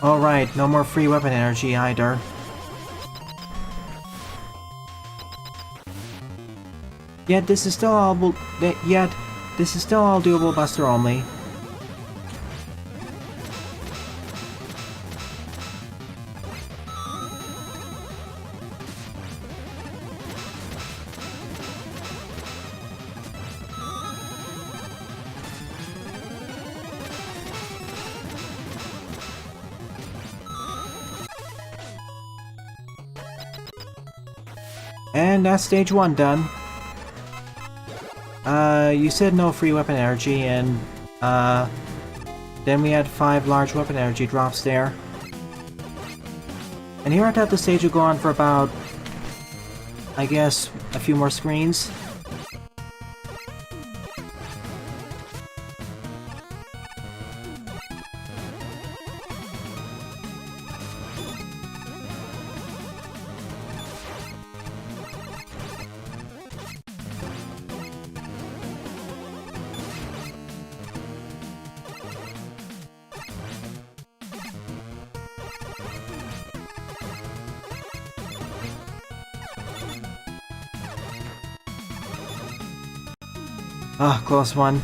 Alright, no more free weapon energy either. Yet this is still all doable Buster only. And that's stage 1 done. You said no free weapon energy, and then we had 5 large weapon energy drops there. And here at the stage will go on for about, I guess, a few more screens. Ah, close one.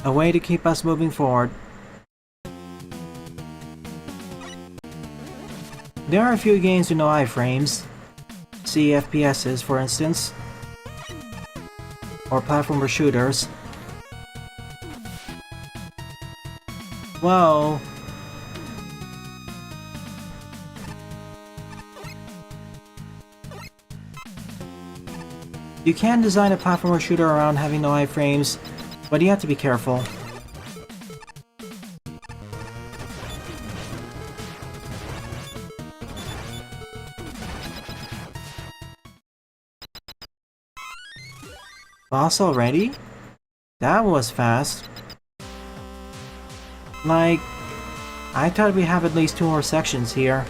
A way to keep us moving forward. There are a few games with no iframes. See FPSs, for instance. Or platformer shooters. Whoa. You can design a platformer shooter around having no iframes, but you have to be careful. Boss already? That was fast. Like, I thought we have at least 2 more sections here.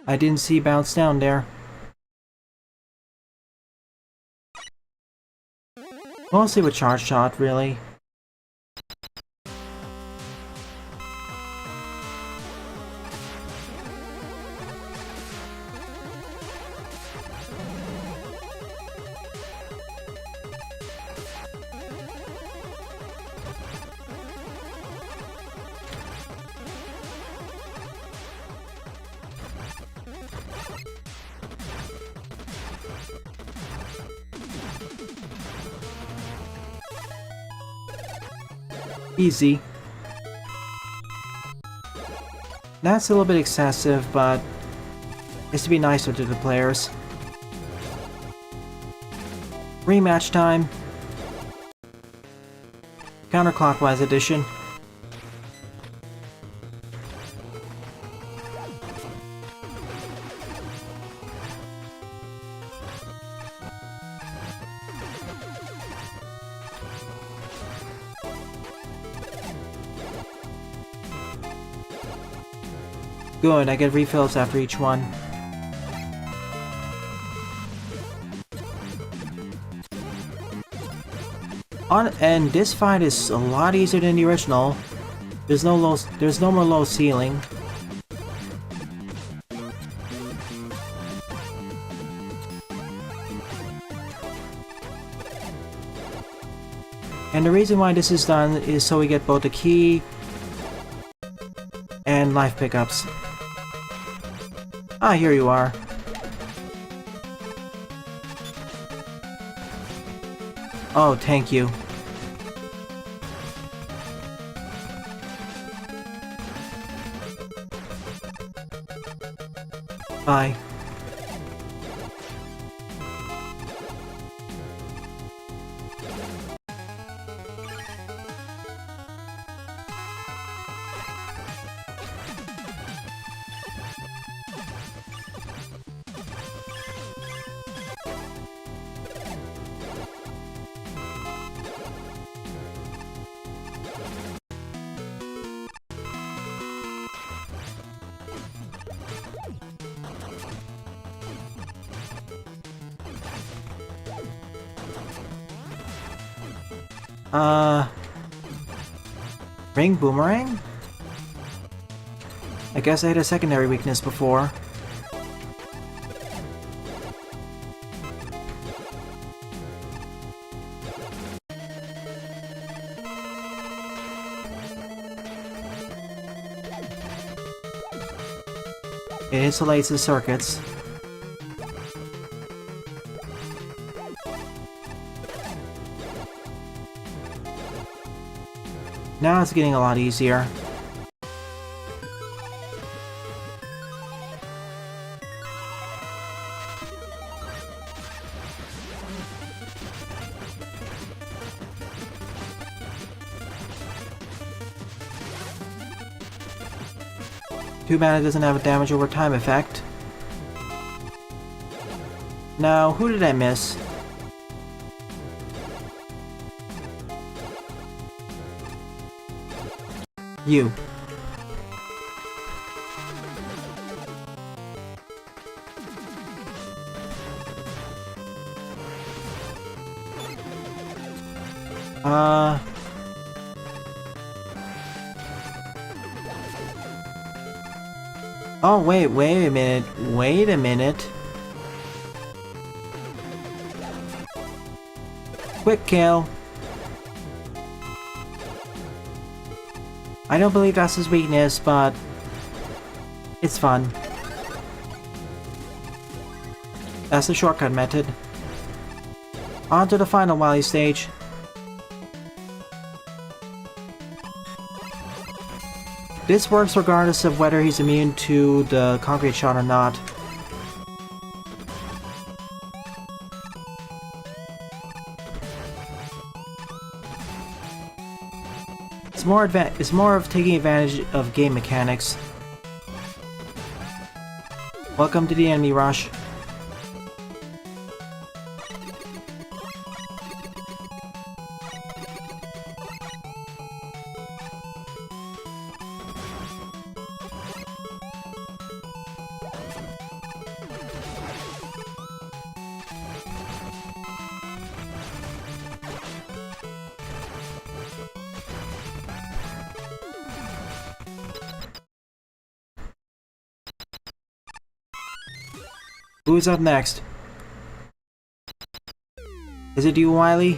I didn't see bounce down there. Mostly with charge shot, really. Easy. That's a little bit excessive, but it's to be nicer to the players. Rematch time. Counterclockwise edition. Good, I get refills after each one. And this fight is a lot easier than the original. There's no more low ceiling. And the reason why this is done is so we get both the key and life pickups. Ah, here you are. Oh, thank you. Bye. Ring boomerang? I guess I had a secondary weakness before. It insulates the circuits. Now it's getting a lot easier. Too bad it doesn't have a damage over time effect. Now, who did I miss? You. Oh, wait a minute. Quick kill. I don't believe that's his weakness, but it's fun. That's the shortcut method. On to the final Wily stage. This works regardless of whether he's immune to the concrete shot or not. It's more of taking advantage of game mechanics. Welcome to the enemy rush. Who's up next? Is it you, Wily?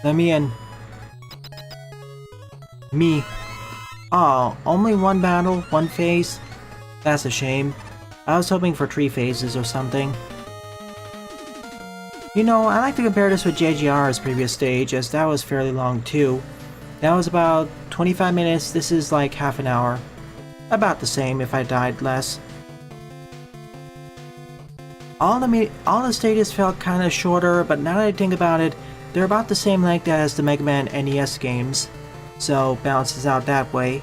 Let me in. Me. Oh, only one battle, one phase? That's a shame. I was hoping for 3 phases or something. You know, I like to compare this with JGR's previous stage, as that was fairly long too. That was about 25 minutes, this is like half an hour. About the same if I died less. All the stages felt kinda shorter, but now that I think about it, they're about the same length as the Mega Man NES games, so balances out that way.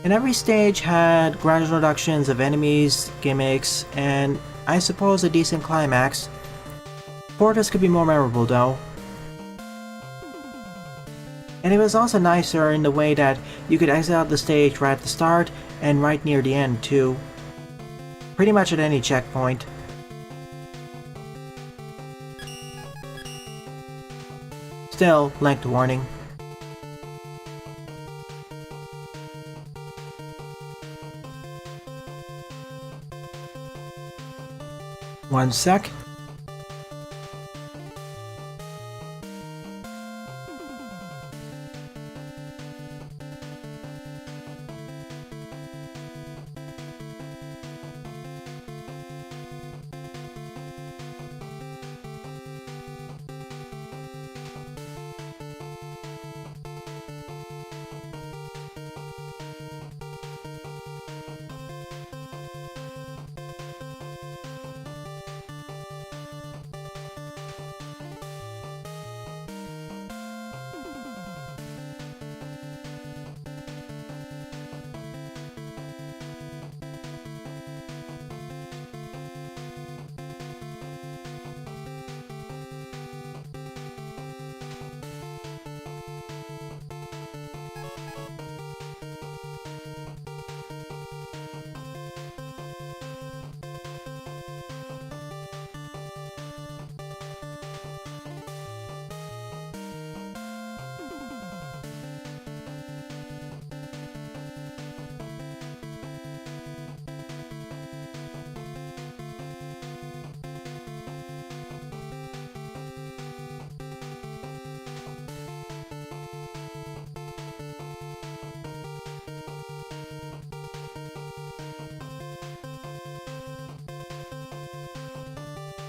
And every stage had gradual introductions of enemies, gimmicks, and I suppose a decent climax. Fortress could be more memorable though. And it was also nicer in the way that you could exit out the stage right at the start and right near the end too. Pretty much at any checkpoint. Still, length warning. One sec.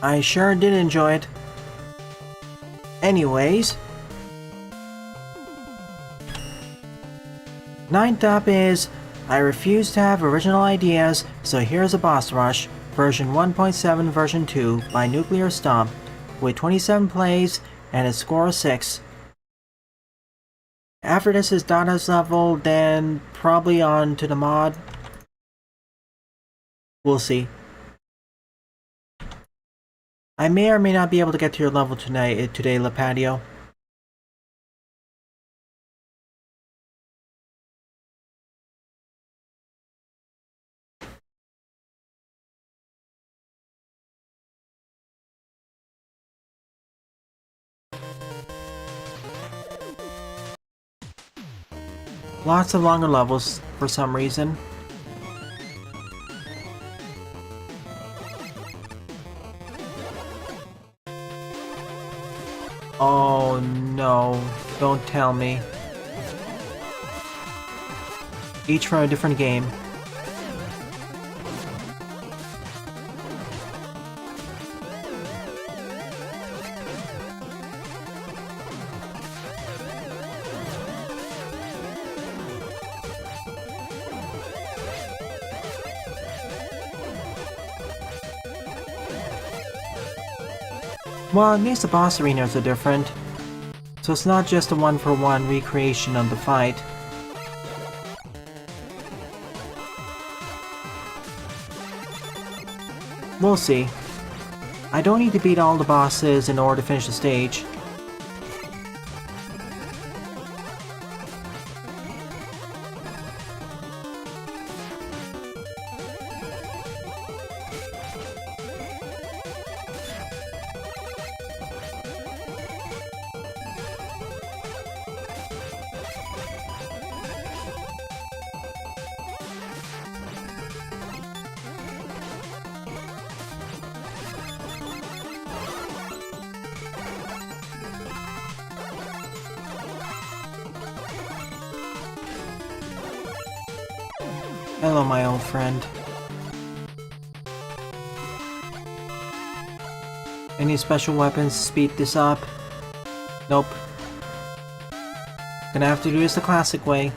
I sure did enjoy it. Anyways, ninth up is I refuse to have original ideas, so here's a boss rush, version 1.7 version 2 by Nuclear Stomp, with 27 plays and a score of 6. After this is Dada's level, then probably on to the mod. We'll see. I may or may not be able to get to your level today, Lepadio. Lots of longer levels for some reason. Oh no, don't tell me. Each from a different game. Well, at least the boss arenas are different, so it's not just a one-for-one recreation of the fight. We'll see. I don't need to beat all the bosses in order to finish the stage. Hello, my old friend. Any special weapons to speed this up? Nope. Gonna have to do this the classic way.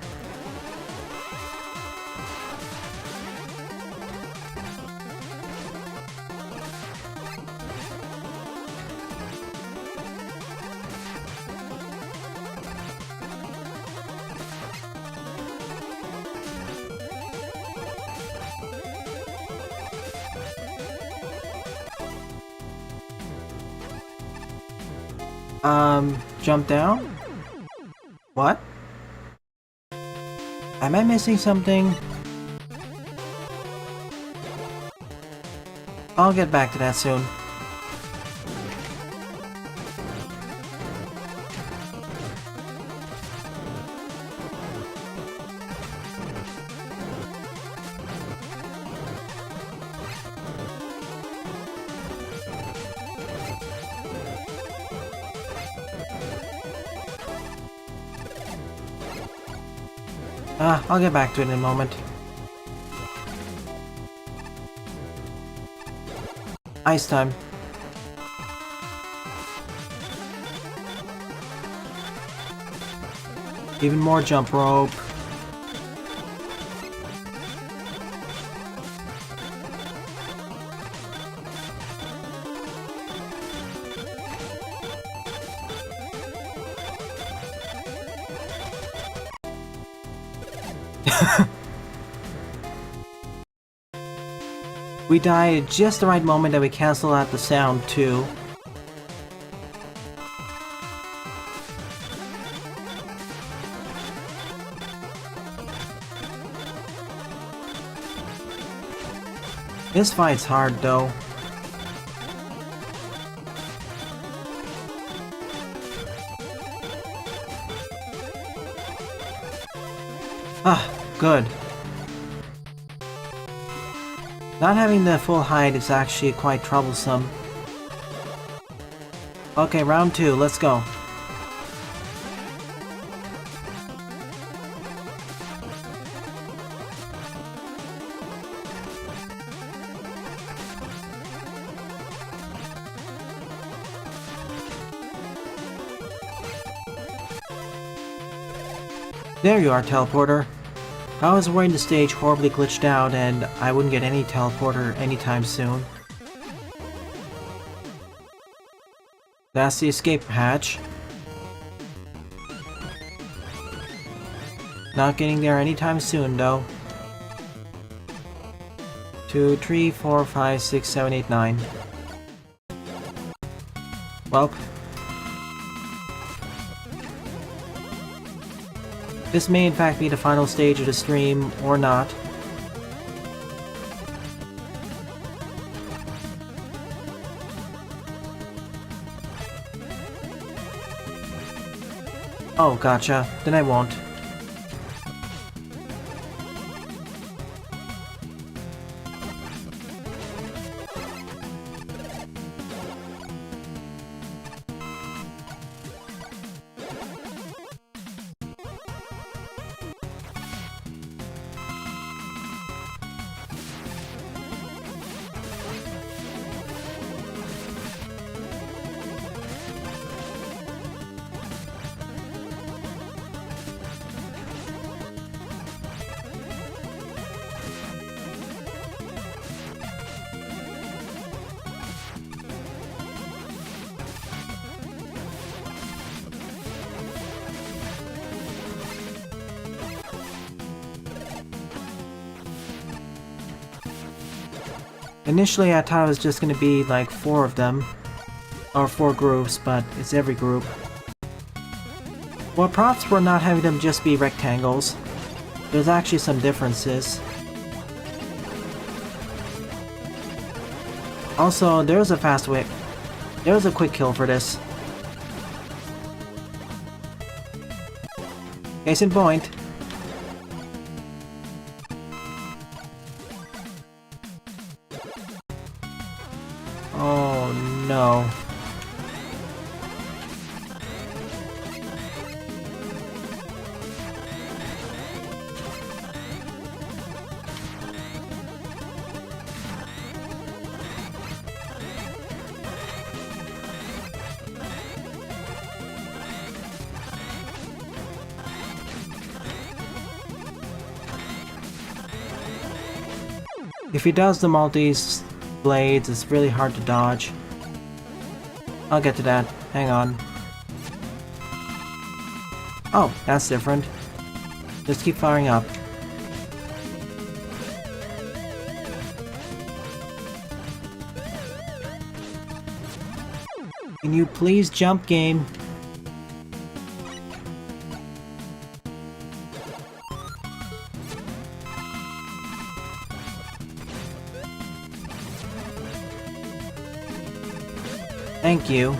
Jump down? What? Am I missing something? I'll get back to that soon. I'll get back to it in a moment. Ice time. Even more jump rope. We die at just the right moment that we cancel out the sound too. This fight's hard though. Ah, good. Not having the full height is actually quite troublesome. Okay, round 2, let's go. There you are, teleporter. I was worried the stage horribly glitched out and I wouldn't get any teleporter anytime soon. That's the escape hatch. Not getting there anytime soon though. 2, 3, 4, 5, 6, 7, 8, 9. Welp. This may in fact be the final stage of the stream, or not. Oh, gotcha. Then I won't. Initially I thought it was just gonna be like 4 of them, or 4 groups, but it's every group. Well, props for not having them just be rectangles. There's actually some differences. Also, there's a fast way. There's a quick kill for this. Case in point. Oh no. If he does the multi-blades, it's really hard to dodge. I'll get to that. Hang on. Oh, that's different. Just keep firing up. Can you please jump, game? Thank you.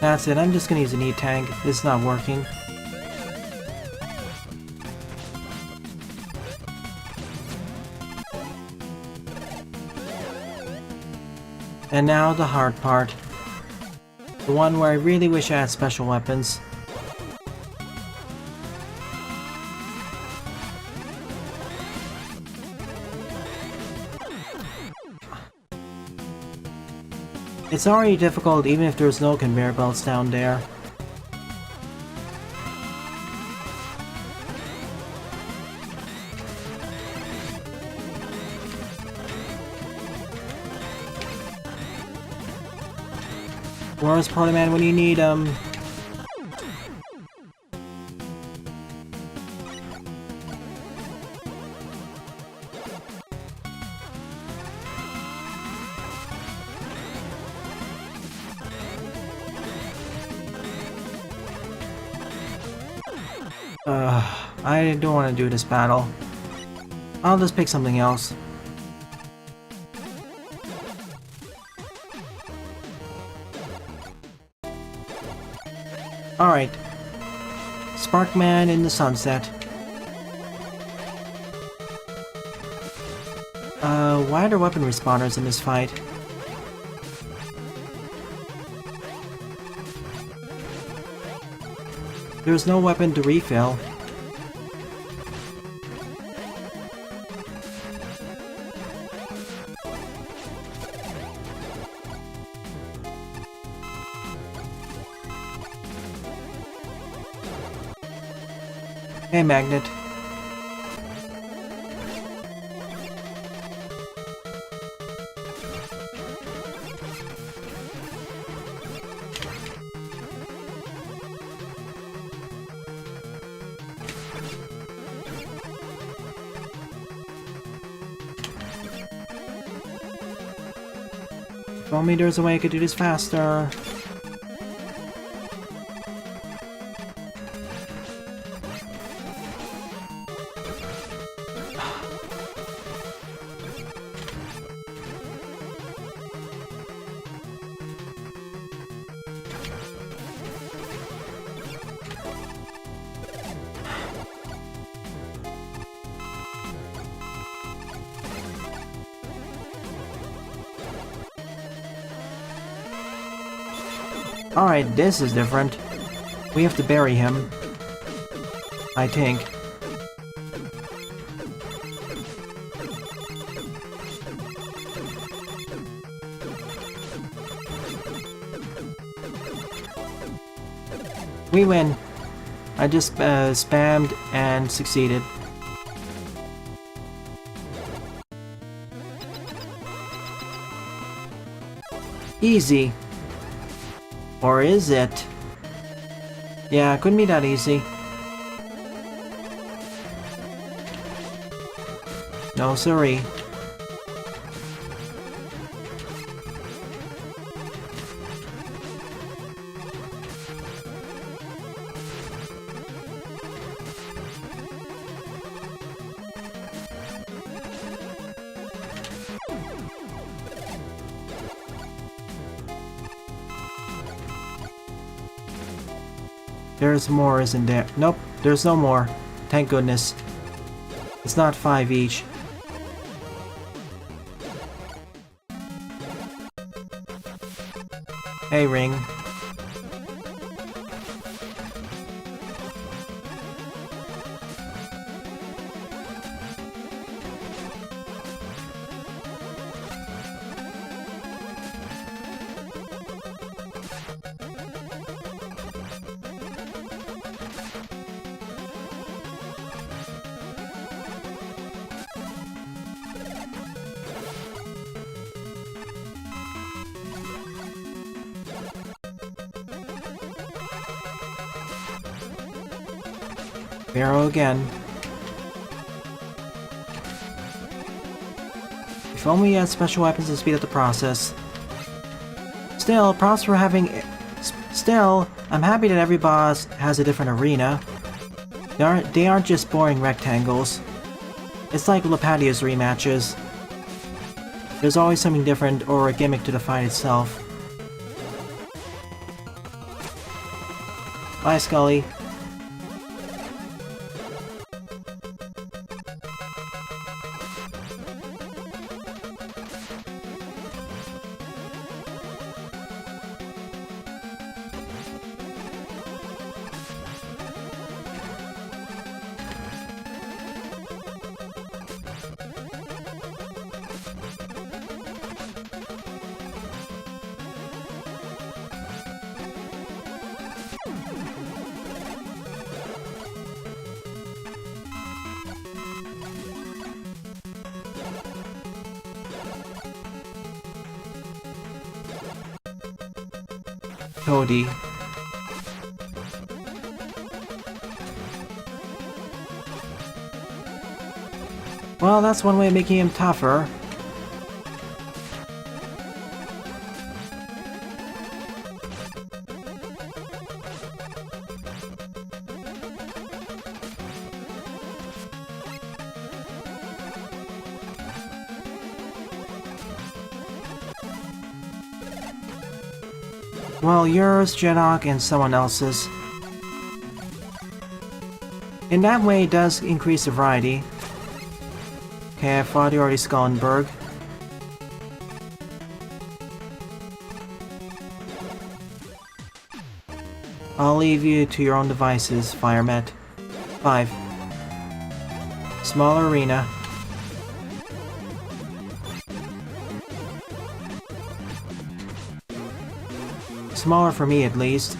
That's it, I'm just gonna use an E-tank. This is not working. And now the hard part. The one where I really wish I had special weapons. It's already difficult even if there's no conveyor belts down there. Where's Party Man when you need him? I don't want to do this battle. I'll just pick something else. Alright. Sparkman in the sunset. Why are there weapon respawners in this fight? There's no weapon to refill. Hey, Magnet. If only there's a way I could do this faster. Alright, this is different. We have to bury him. I think. We win. I just spammed and succeeded. Easy. Or is it? Yeah, it couldn't be that easy. No siree. There's more, isn't there? Nope, there's no more. Thank goodness. It's not 5 each. Hey, Ring. Barrow again. If only he had special weapons to speed up the process. Still, props for having... Still, I'm happy that every boss has a different arena. They aren't just boring rectangles. It's like Lapatia's rematches. There's always something different or a gimmick to the fight itself. Bye, Scully. Cody. Well, that's one way of making him tougher. Well, yours, Jedok, and someone else's. In that way, it does increase the variety. Okay, I fought you already, Skullenberg. I'll leave you to your own devices, Firemet. 5. Smaller arena. Smaller for me, at least.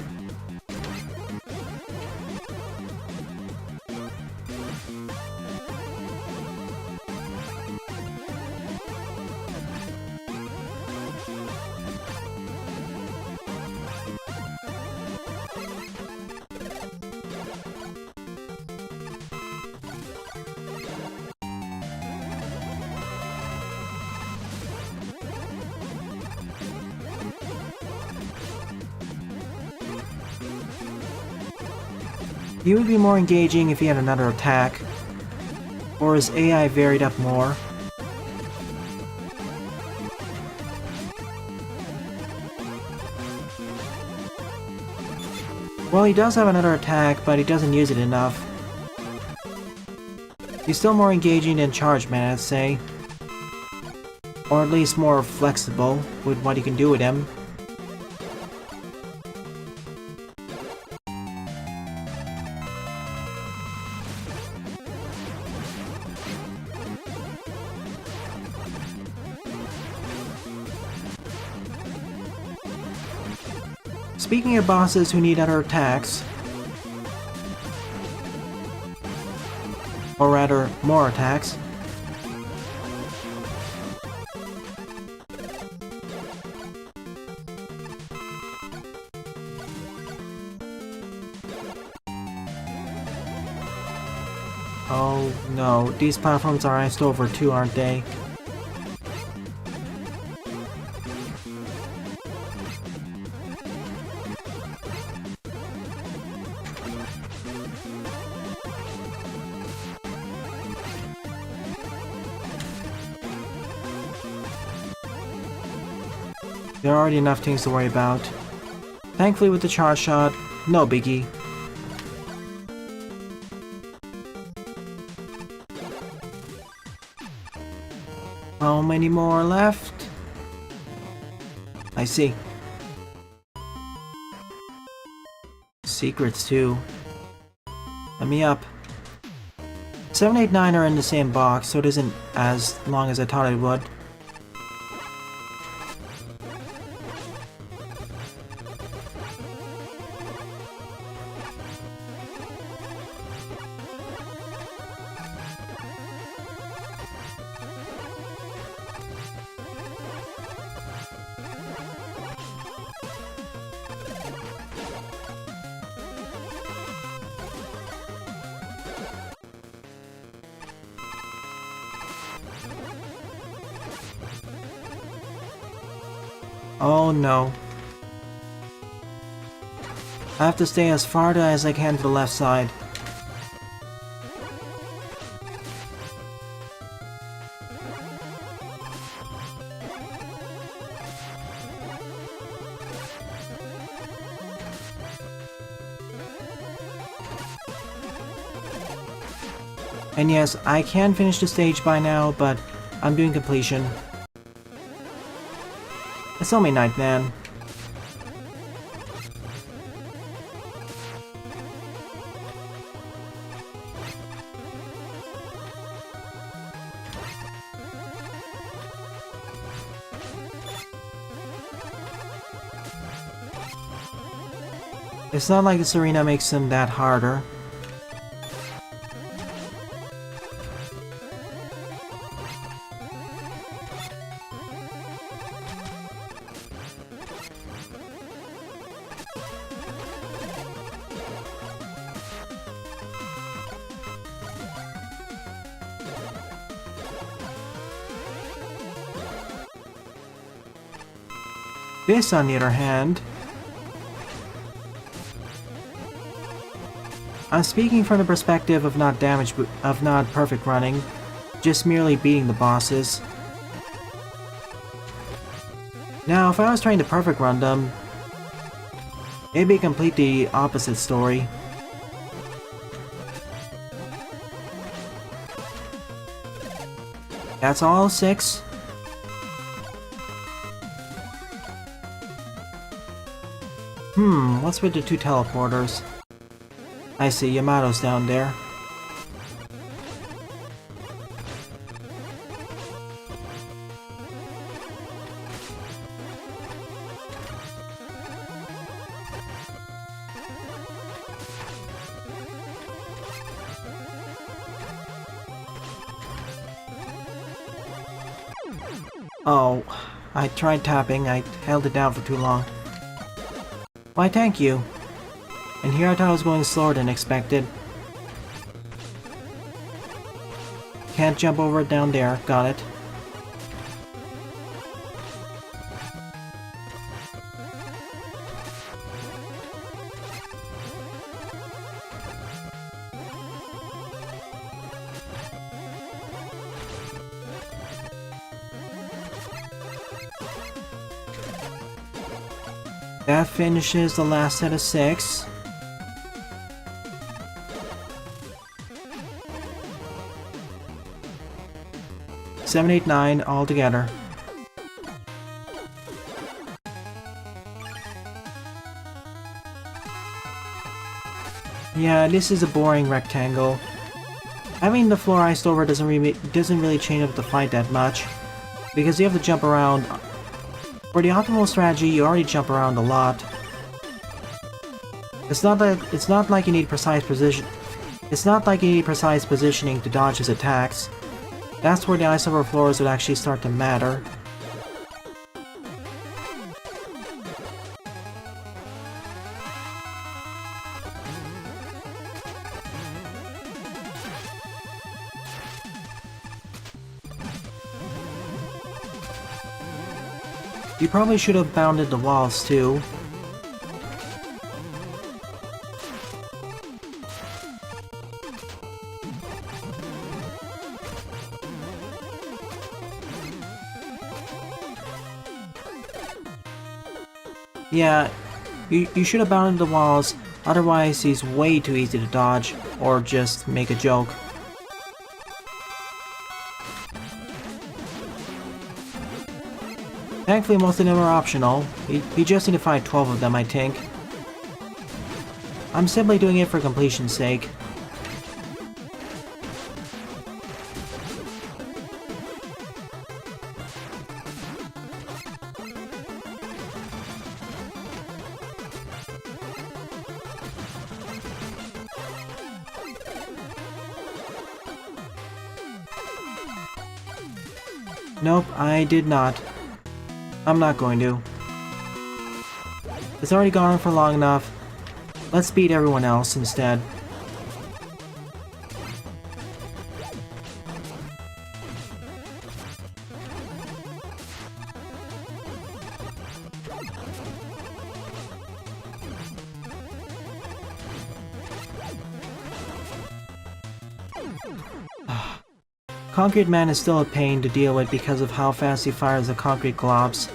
He would be more engaging if he had another attack, or his AI varied up more. Well, he does have another attack, but he doesn't use it enough. He's still more engaging than Charge Man, I'd say. Or at least more flexible with what he can do with him. Speaking of bosses who need other attacks, or rather, more attacks, oh no, these platforms are iced over too, aren't they? There are already enough things to worry about. Thankfully with the charge shot, no biggie. How many more left? I see. Secrets too. Let me up. 7, 8, 9 are in the same box, so it isn't as long as I thought it would. Oh no. I have to stay as far as I can to the left side. And yes, I can finish the stage by now, but I'm doing completion. It's only night, man. It's not like this arena makes them that harder. This, on the other hand, I'm speaking from the perspective of not perfect running, just merely beating the bosses. Now, if I was trying to perfect run them, it'd be a completely opposite story. That's all 6. What's with the 2 teleporters? I see, Yamato's down there. Oh, I tried tapping, I held it down for too long. Why, thank you. And here I thought I was going slower than expected. Can't jump over it down there, got it. That finishes the last set of 6. Seven, 8, 9 all together. Yeah, this is a boring rectangle. Having the floor iced over doesn't really change up the fight that much, because you have to jump around. For the optimal strategy, you already jump around a lot. It's not like you need precise position. It's not like you need precise positioning to dodge his attacks. That's where the ice over floors would actually start to matter. You probably should have bounded the walls too. Yeah, you should have bounded the walls, otherwise he's way too easy to dodge, or just make a joke. Thankfully most of them are optional. You just need to fight 12 of them, I think. I'm simply doing it for completion's sake. Nope, I did not. I'm not going to. It's already gone on for long enough. Let's beat everyone else instead. Concrete Man is still a pain to deal with because of how fast he fires the concrete globs.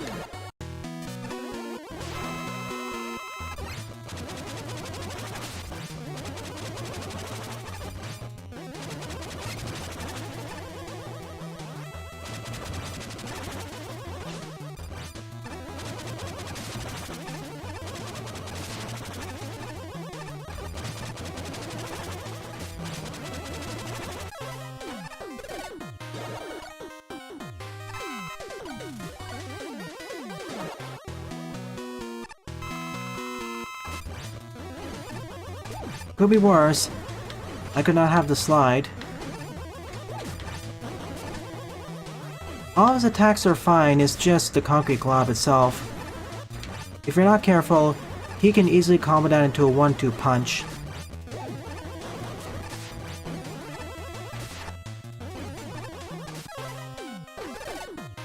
Could be worse. I could not have the slide. All of his attacks are fine, it's just the concrete glob itself. If you're not careful, he can easily combo that into a 1-2 punch.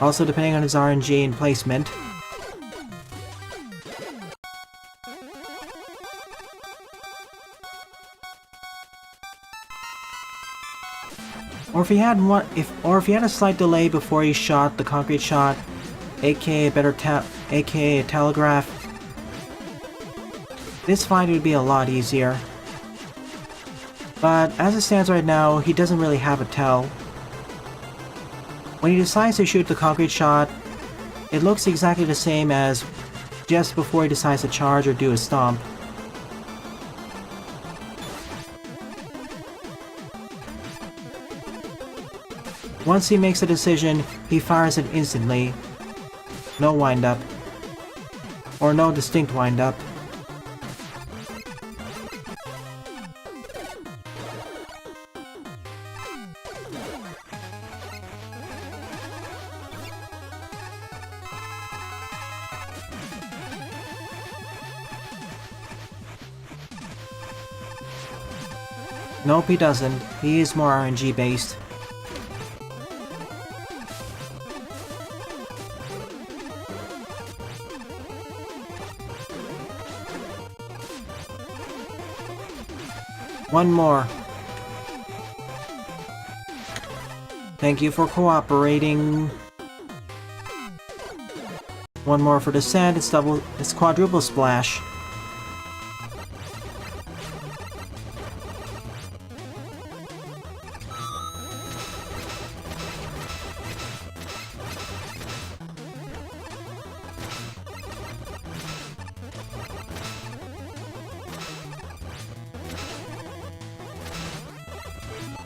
Also, depending on his RNG and placement. Or if he had a slight delay before he shot the concrete shot, aka a telegraph, this fight would be a lot easier. But as it stands right now, he doesn't really have a tell. When he decides to shoot the concrete shot, it looks exactly the same as just before he decides to charge or do a stomp. Once he makes a decision, he fires it instantly. No wind-up. Or no distinct wind-up. Nope, he doesn't. He is more RNG based. One more. Thank you for cooperating. One more for descent. It's quadruple splash.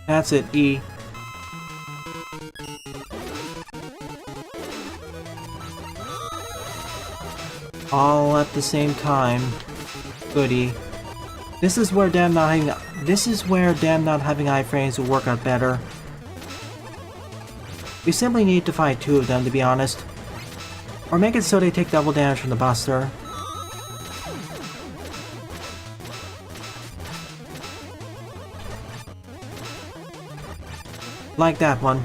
That's it, E. All at the same time. Goody. This is where damn not having iframes will work out better. We simply need to fight two of them, to be honest. Or make it so they take double damage from the buster. Like that one.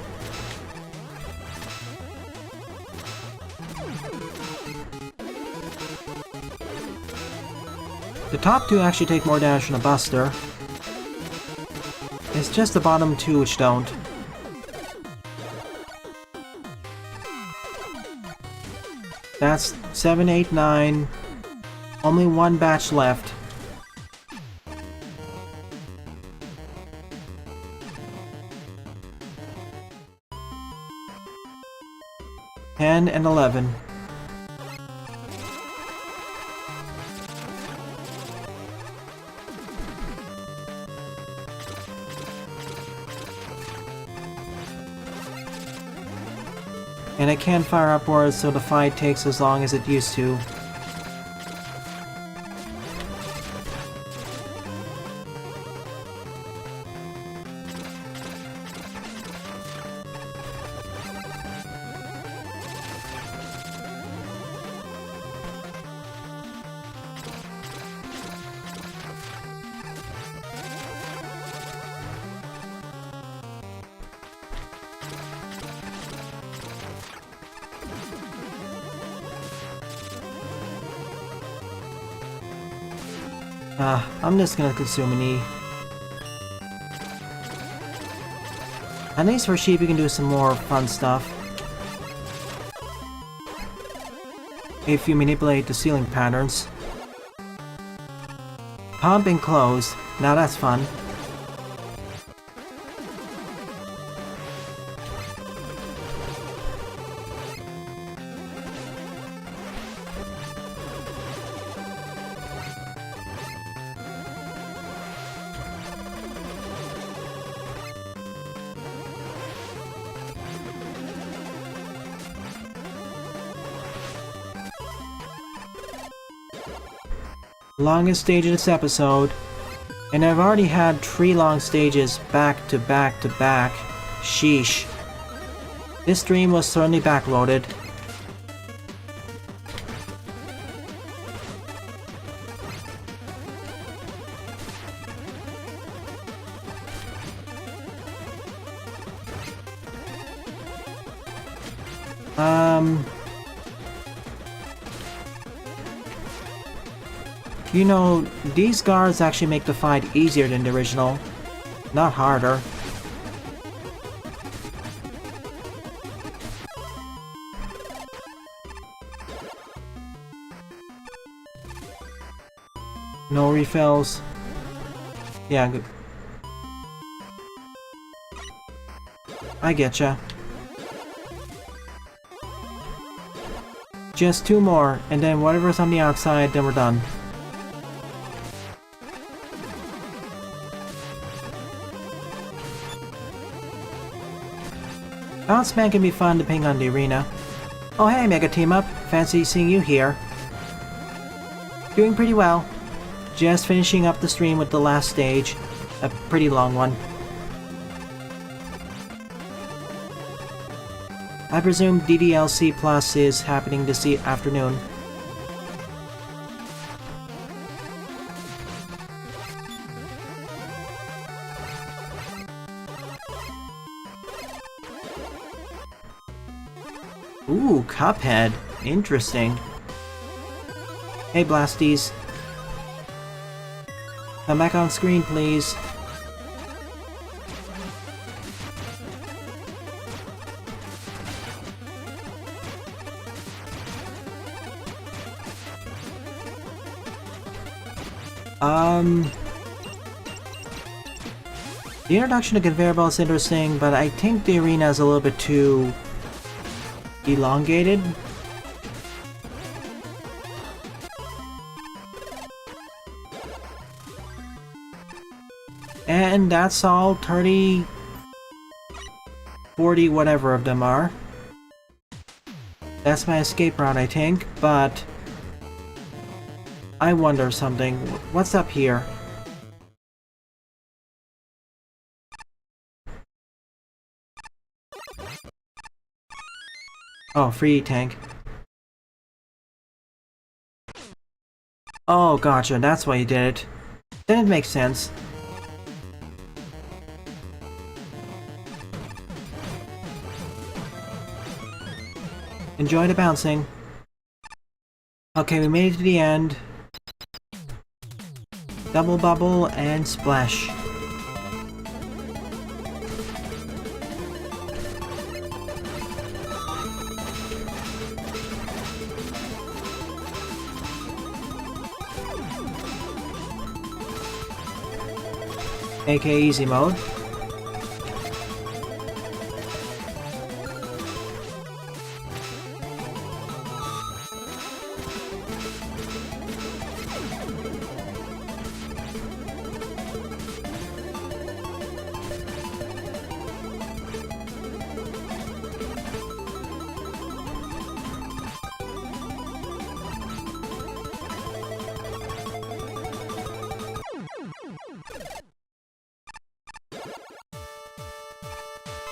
The top two actually take more damage from the buster. It's just the bottom two which don't. That's 7, 8, 9. Only one batch left. And 11. And it can't fire upwards, so the fight takes as long as it used to. I'm just gonna consume an E. At least for sheep you can do some more fun stuff. If you manipulate the ceiling patterns. Pump and close. Now that's fun. Longest stage of this episode, and I've already had 3 long stages back to back to back. Sheesh. This stream was certainly backloaded. You know, these guards actually make the fight easier than the original, not harder. No refills. Yeah, good. I getcha. Just 2 more, and then whatever's on the outside, then we're done. Bounce Man can be fun depending on the arena. Oh hey, Mega Team Up! Fancy seeing you here. Doing pretty well. Just finishing up the stream with the last stage. A pretty long one. I presume DDLC Plus is happening this afternoon. Ooh, Cuphead. Interesting. Hey, Blasties. Come back on screen, please. The introduction of conveyor belt is interesting, but I think the arena is a little bit too elongated. And that's all 30, 40, whatever of them are. That's my escape route, I think, but I wonder something. What's up here? Oh, free tank. Oh, gotcha, that's why you did it. Then it makes sense. Enjoy the bouncing. Okay, we made it to the end. Double bubble and splash. AK easy mode.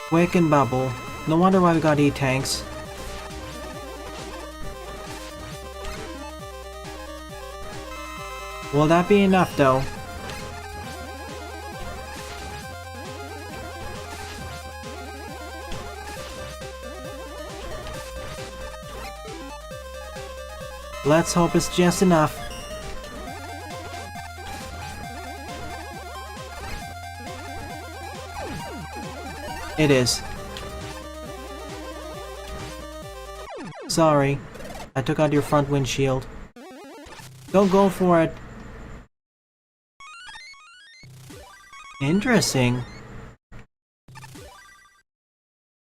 Quick and bubble. No wonder why we got E-tanks. Will that be enough though? Let's hope it's just enough. It is. Sorry. I took out your front windshield. Don't go for it. Interesting.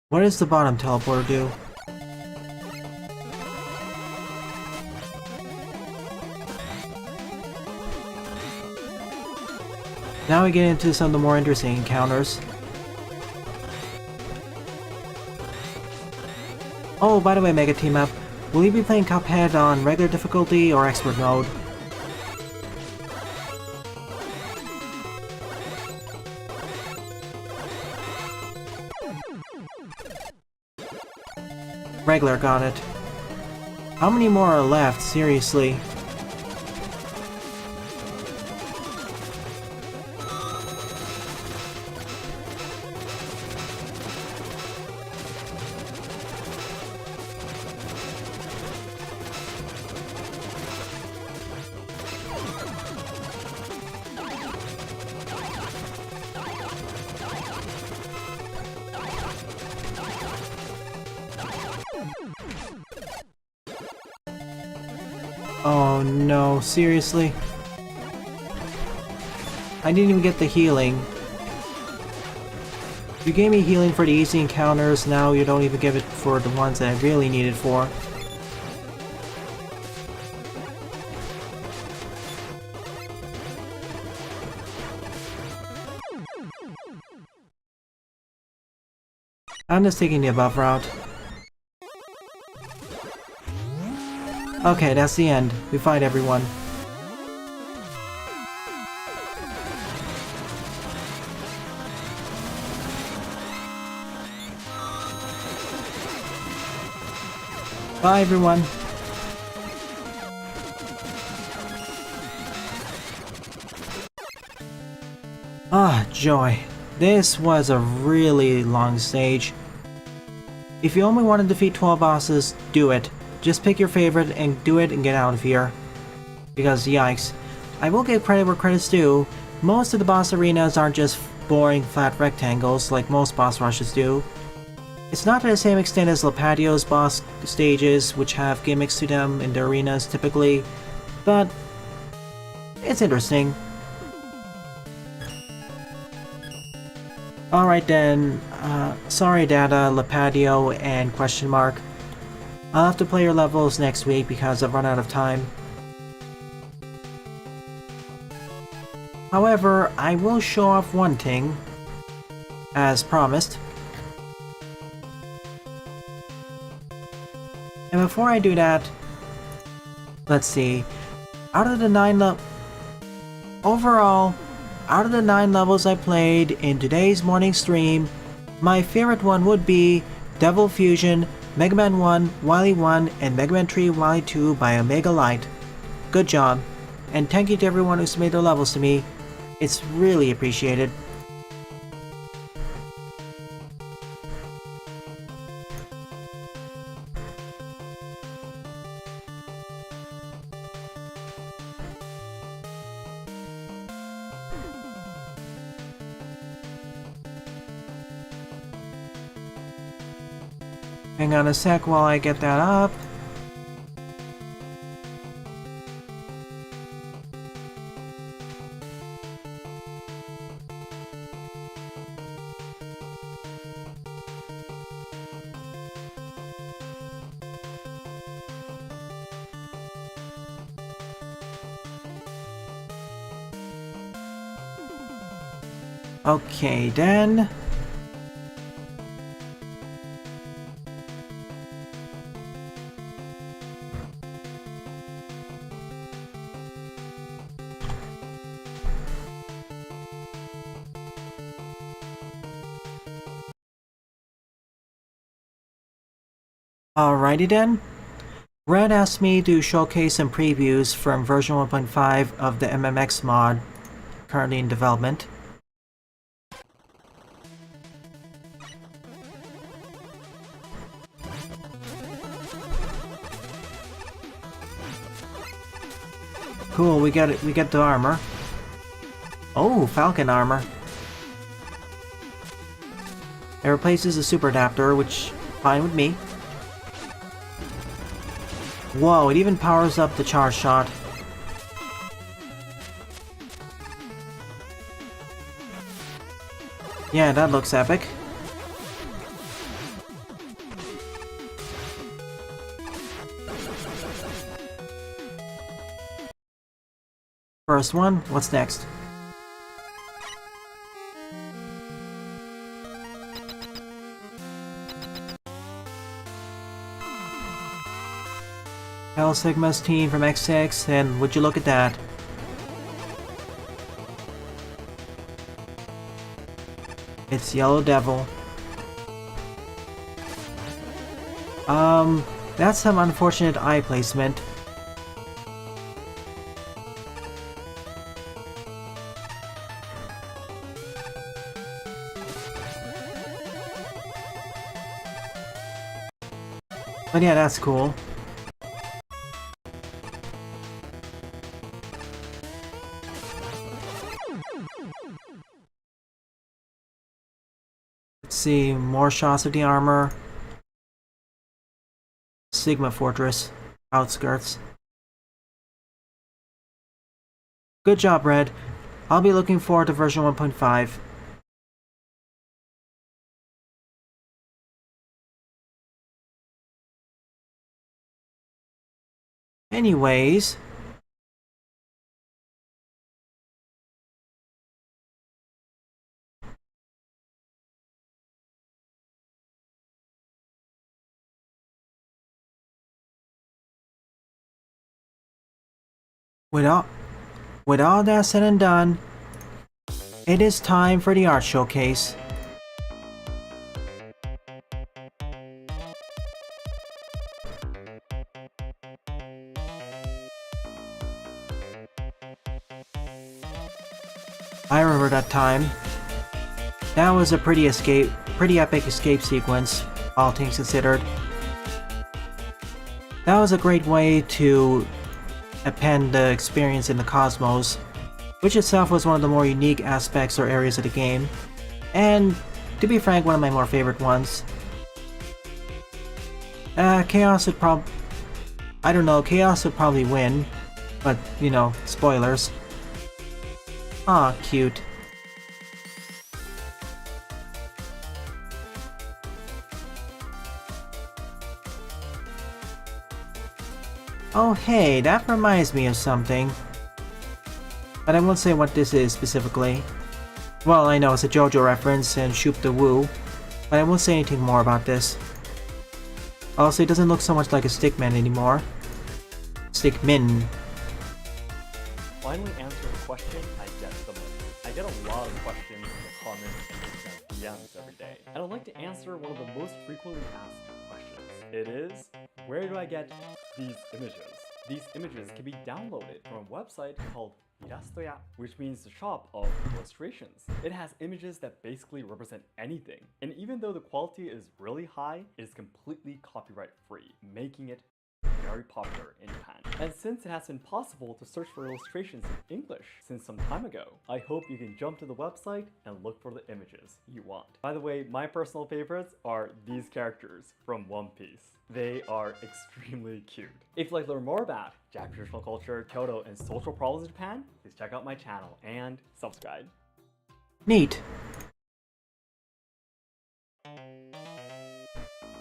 What does the bottom teleporter do? Now we get into some of the more interesting encounters. Oh, by the way, Mega Team Up, will you be playing Cuphead on regular difficulty or expert mode? Regular, got it. How many more are left, seriously? Oh no, seriously? I didn't even get the healing. You gave me healing for the easy encounters, now you don't even give it for the ones that I really need it for. I'm just taking the above route. Okay, that's the end. We fight everyone. Bye, everyone. Ah, joy. This was a really long stage. If you only want to defeat 12 bosses, do it. Just pick your favorite and do it and get out of here. Because yikes. I will give credit where credit's due. Most of the boss arenas aren't just boring flat rectangles like most boss rushes do. It's not to the same extent as Lapatio's boss stages, which have gimmicks to them in the arenas typically, but it's interesting. Alright then, sorry Data, Lapatio, and question mark. I'll have to play your levels next week because I've run out of time. However, I will show off one thing, as promised. And before I do that, let's see, out of the 9 levels I played in today's morning stream, my favorite one would be Devil Fusion, Mega Man 1, Wily 1, and Mega Man 3 Wily 2 by Omega Light. Good job, and thank you to everyone who submitted their levels to me. It's really appreciated. Hang on a sec while I get that up. Okay then. Alrighty then. Red asked me to showcase some previews from version 1.5 of the MMX mod currently in development. Cool, we get it. We get the armor. Oh, Falcon armor. It replaces the super adapter, which fine with me. Whoa, it even powers up the charge shot. Yeah, that looks epic. First one, what's next? Hell Sigma's team from X6, and would you look at that? It's Yellow Devil. That's some unfortunate eye placement. But yeah, that's cool. Let's see, more shots of the armor. Sigma Fortress. Outskirts. Good job, Red. I'll be looking forward to version 1.5. Anyways... With all that said and done, it is time for the art showcase. I remember that time. That was a pretty epic escape sequence, all things considered. That was a great way to append the experience in the cosmos, which itself was one of the more unique aspects or areas of the game, and to be frank, one of my more favorite ones. Chaos would I don't know, Chaos would probably win, but, you know, spoilers. Aw, cute. Oh hey, that reminds me of something. But I won't say what this is specifically. Well, I know it's a JoJo reference and Shoop the Woo, but I won't say anything more about this. Also, it doesn't look so much like a Stickman anymore. Stickmin. Finally answer the question I get the most. I get a lot of questions in the comments and DMs every day, and I'd like to answer one of the most frequently asked questions. It is, where do I get these images? These images can be downloaded from a website called Irastoya, which means the shop of illustrations. It has images that basically represent anything, and even though the quality is really high, it is completely copyright free, making it very popular in Japan. And since it has been possible to search for illustrations in English since some time ago, I hope you can jump to the website and look for the images you want. By the way, my personal favorites are these characters from One Piece. They are extremely cute. If you'd like to learn more about Japanese traditional culture, Kyoto, and social problems in Japan, please check out my channel and subscribe. Neat.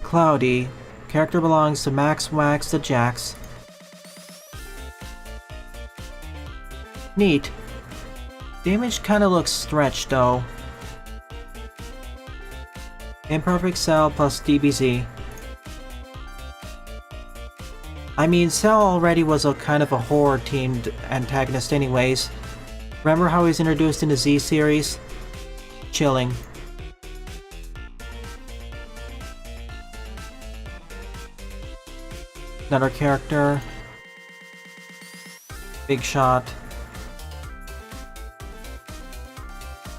Cloudy. Character belongs to Max Wax the Jax. Neat. The image kinda looks stretched though. Imperfect Cell plus DBZ. I mean, Cell already was a kind of a horror-themed antagonist anyways. Remember how he's introduced in the Z series? Chilling. Another character. Big Shot.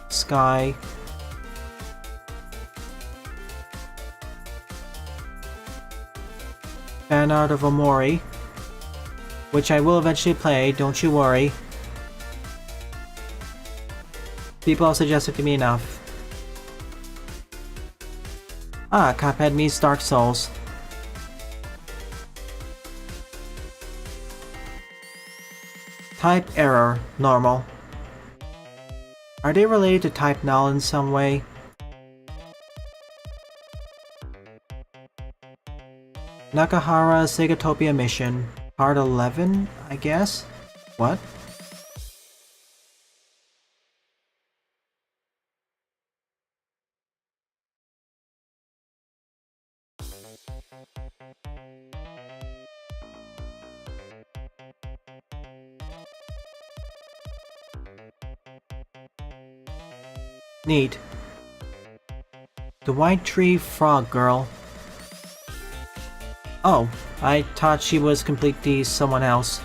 Sky. Fan art of Omori, which I will eventually play, don't you worry. People have suggested to me enough. Ah, Cuphead meets Dark Souls. Type error, normal. Are they related to type null in some way? Nakahara Segatopia Mission. Part 11, I guess? What? Neat. The White Tree Frog Girl. Oh, I thought she was completely someone else.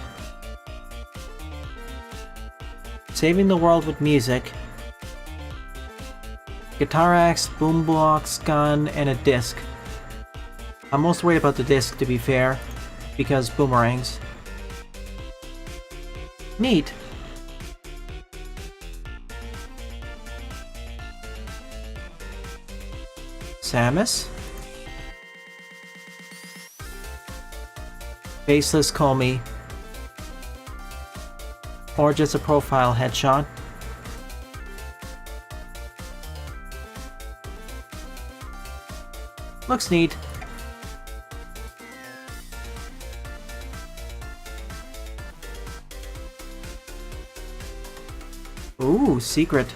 Saving the world with music. Guitar axe, boombox gun, and a disc. I'm most worried about the disc, to be fair, because boomerangs. Neat. Samus? Faceless Comey. Or just a profile headshot. Looks neat. Ooh, secret.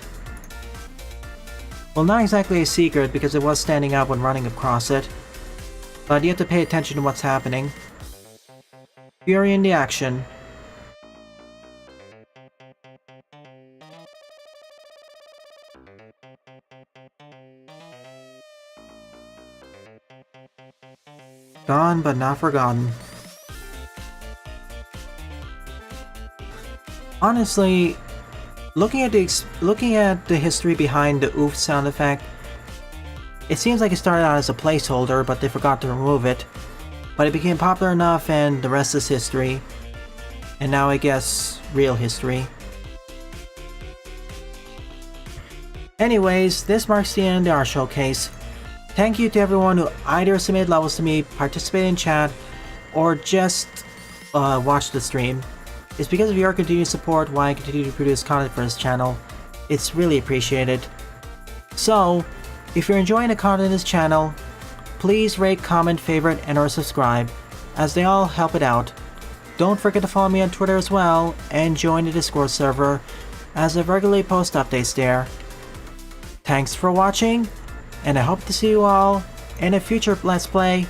Well, not exactly a secret because it was standing out when running across it. But you have to pay attention to what's happening. Fury in the action. Gone but not forgotten. Honestly, looking at the history behind the oof sound effect, it seems like it started out as a placeholder, but they forgot to remove it. But it became popular enough, and the rest is history. And now I guess real history. Anyways, this marks the end of our showcase. Thank you to everyone who either submitted levels to me, participated in chat, or just watched the stream. It's because of your continued support why I continue to produce content for this channel. It's really appreciated. So, if you're enjoying the content of this channel, please rate, comment, favorite, and or subscribe, as they all help it out. Don't forget to follow me on Twitter as well, and join the Discord server, as I regularly post updates there. Thanks for watching, and I hope to see you all in a future Let's Play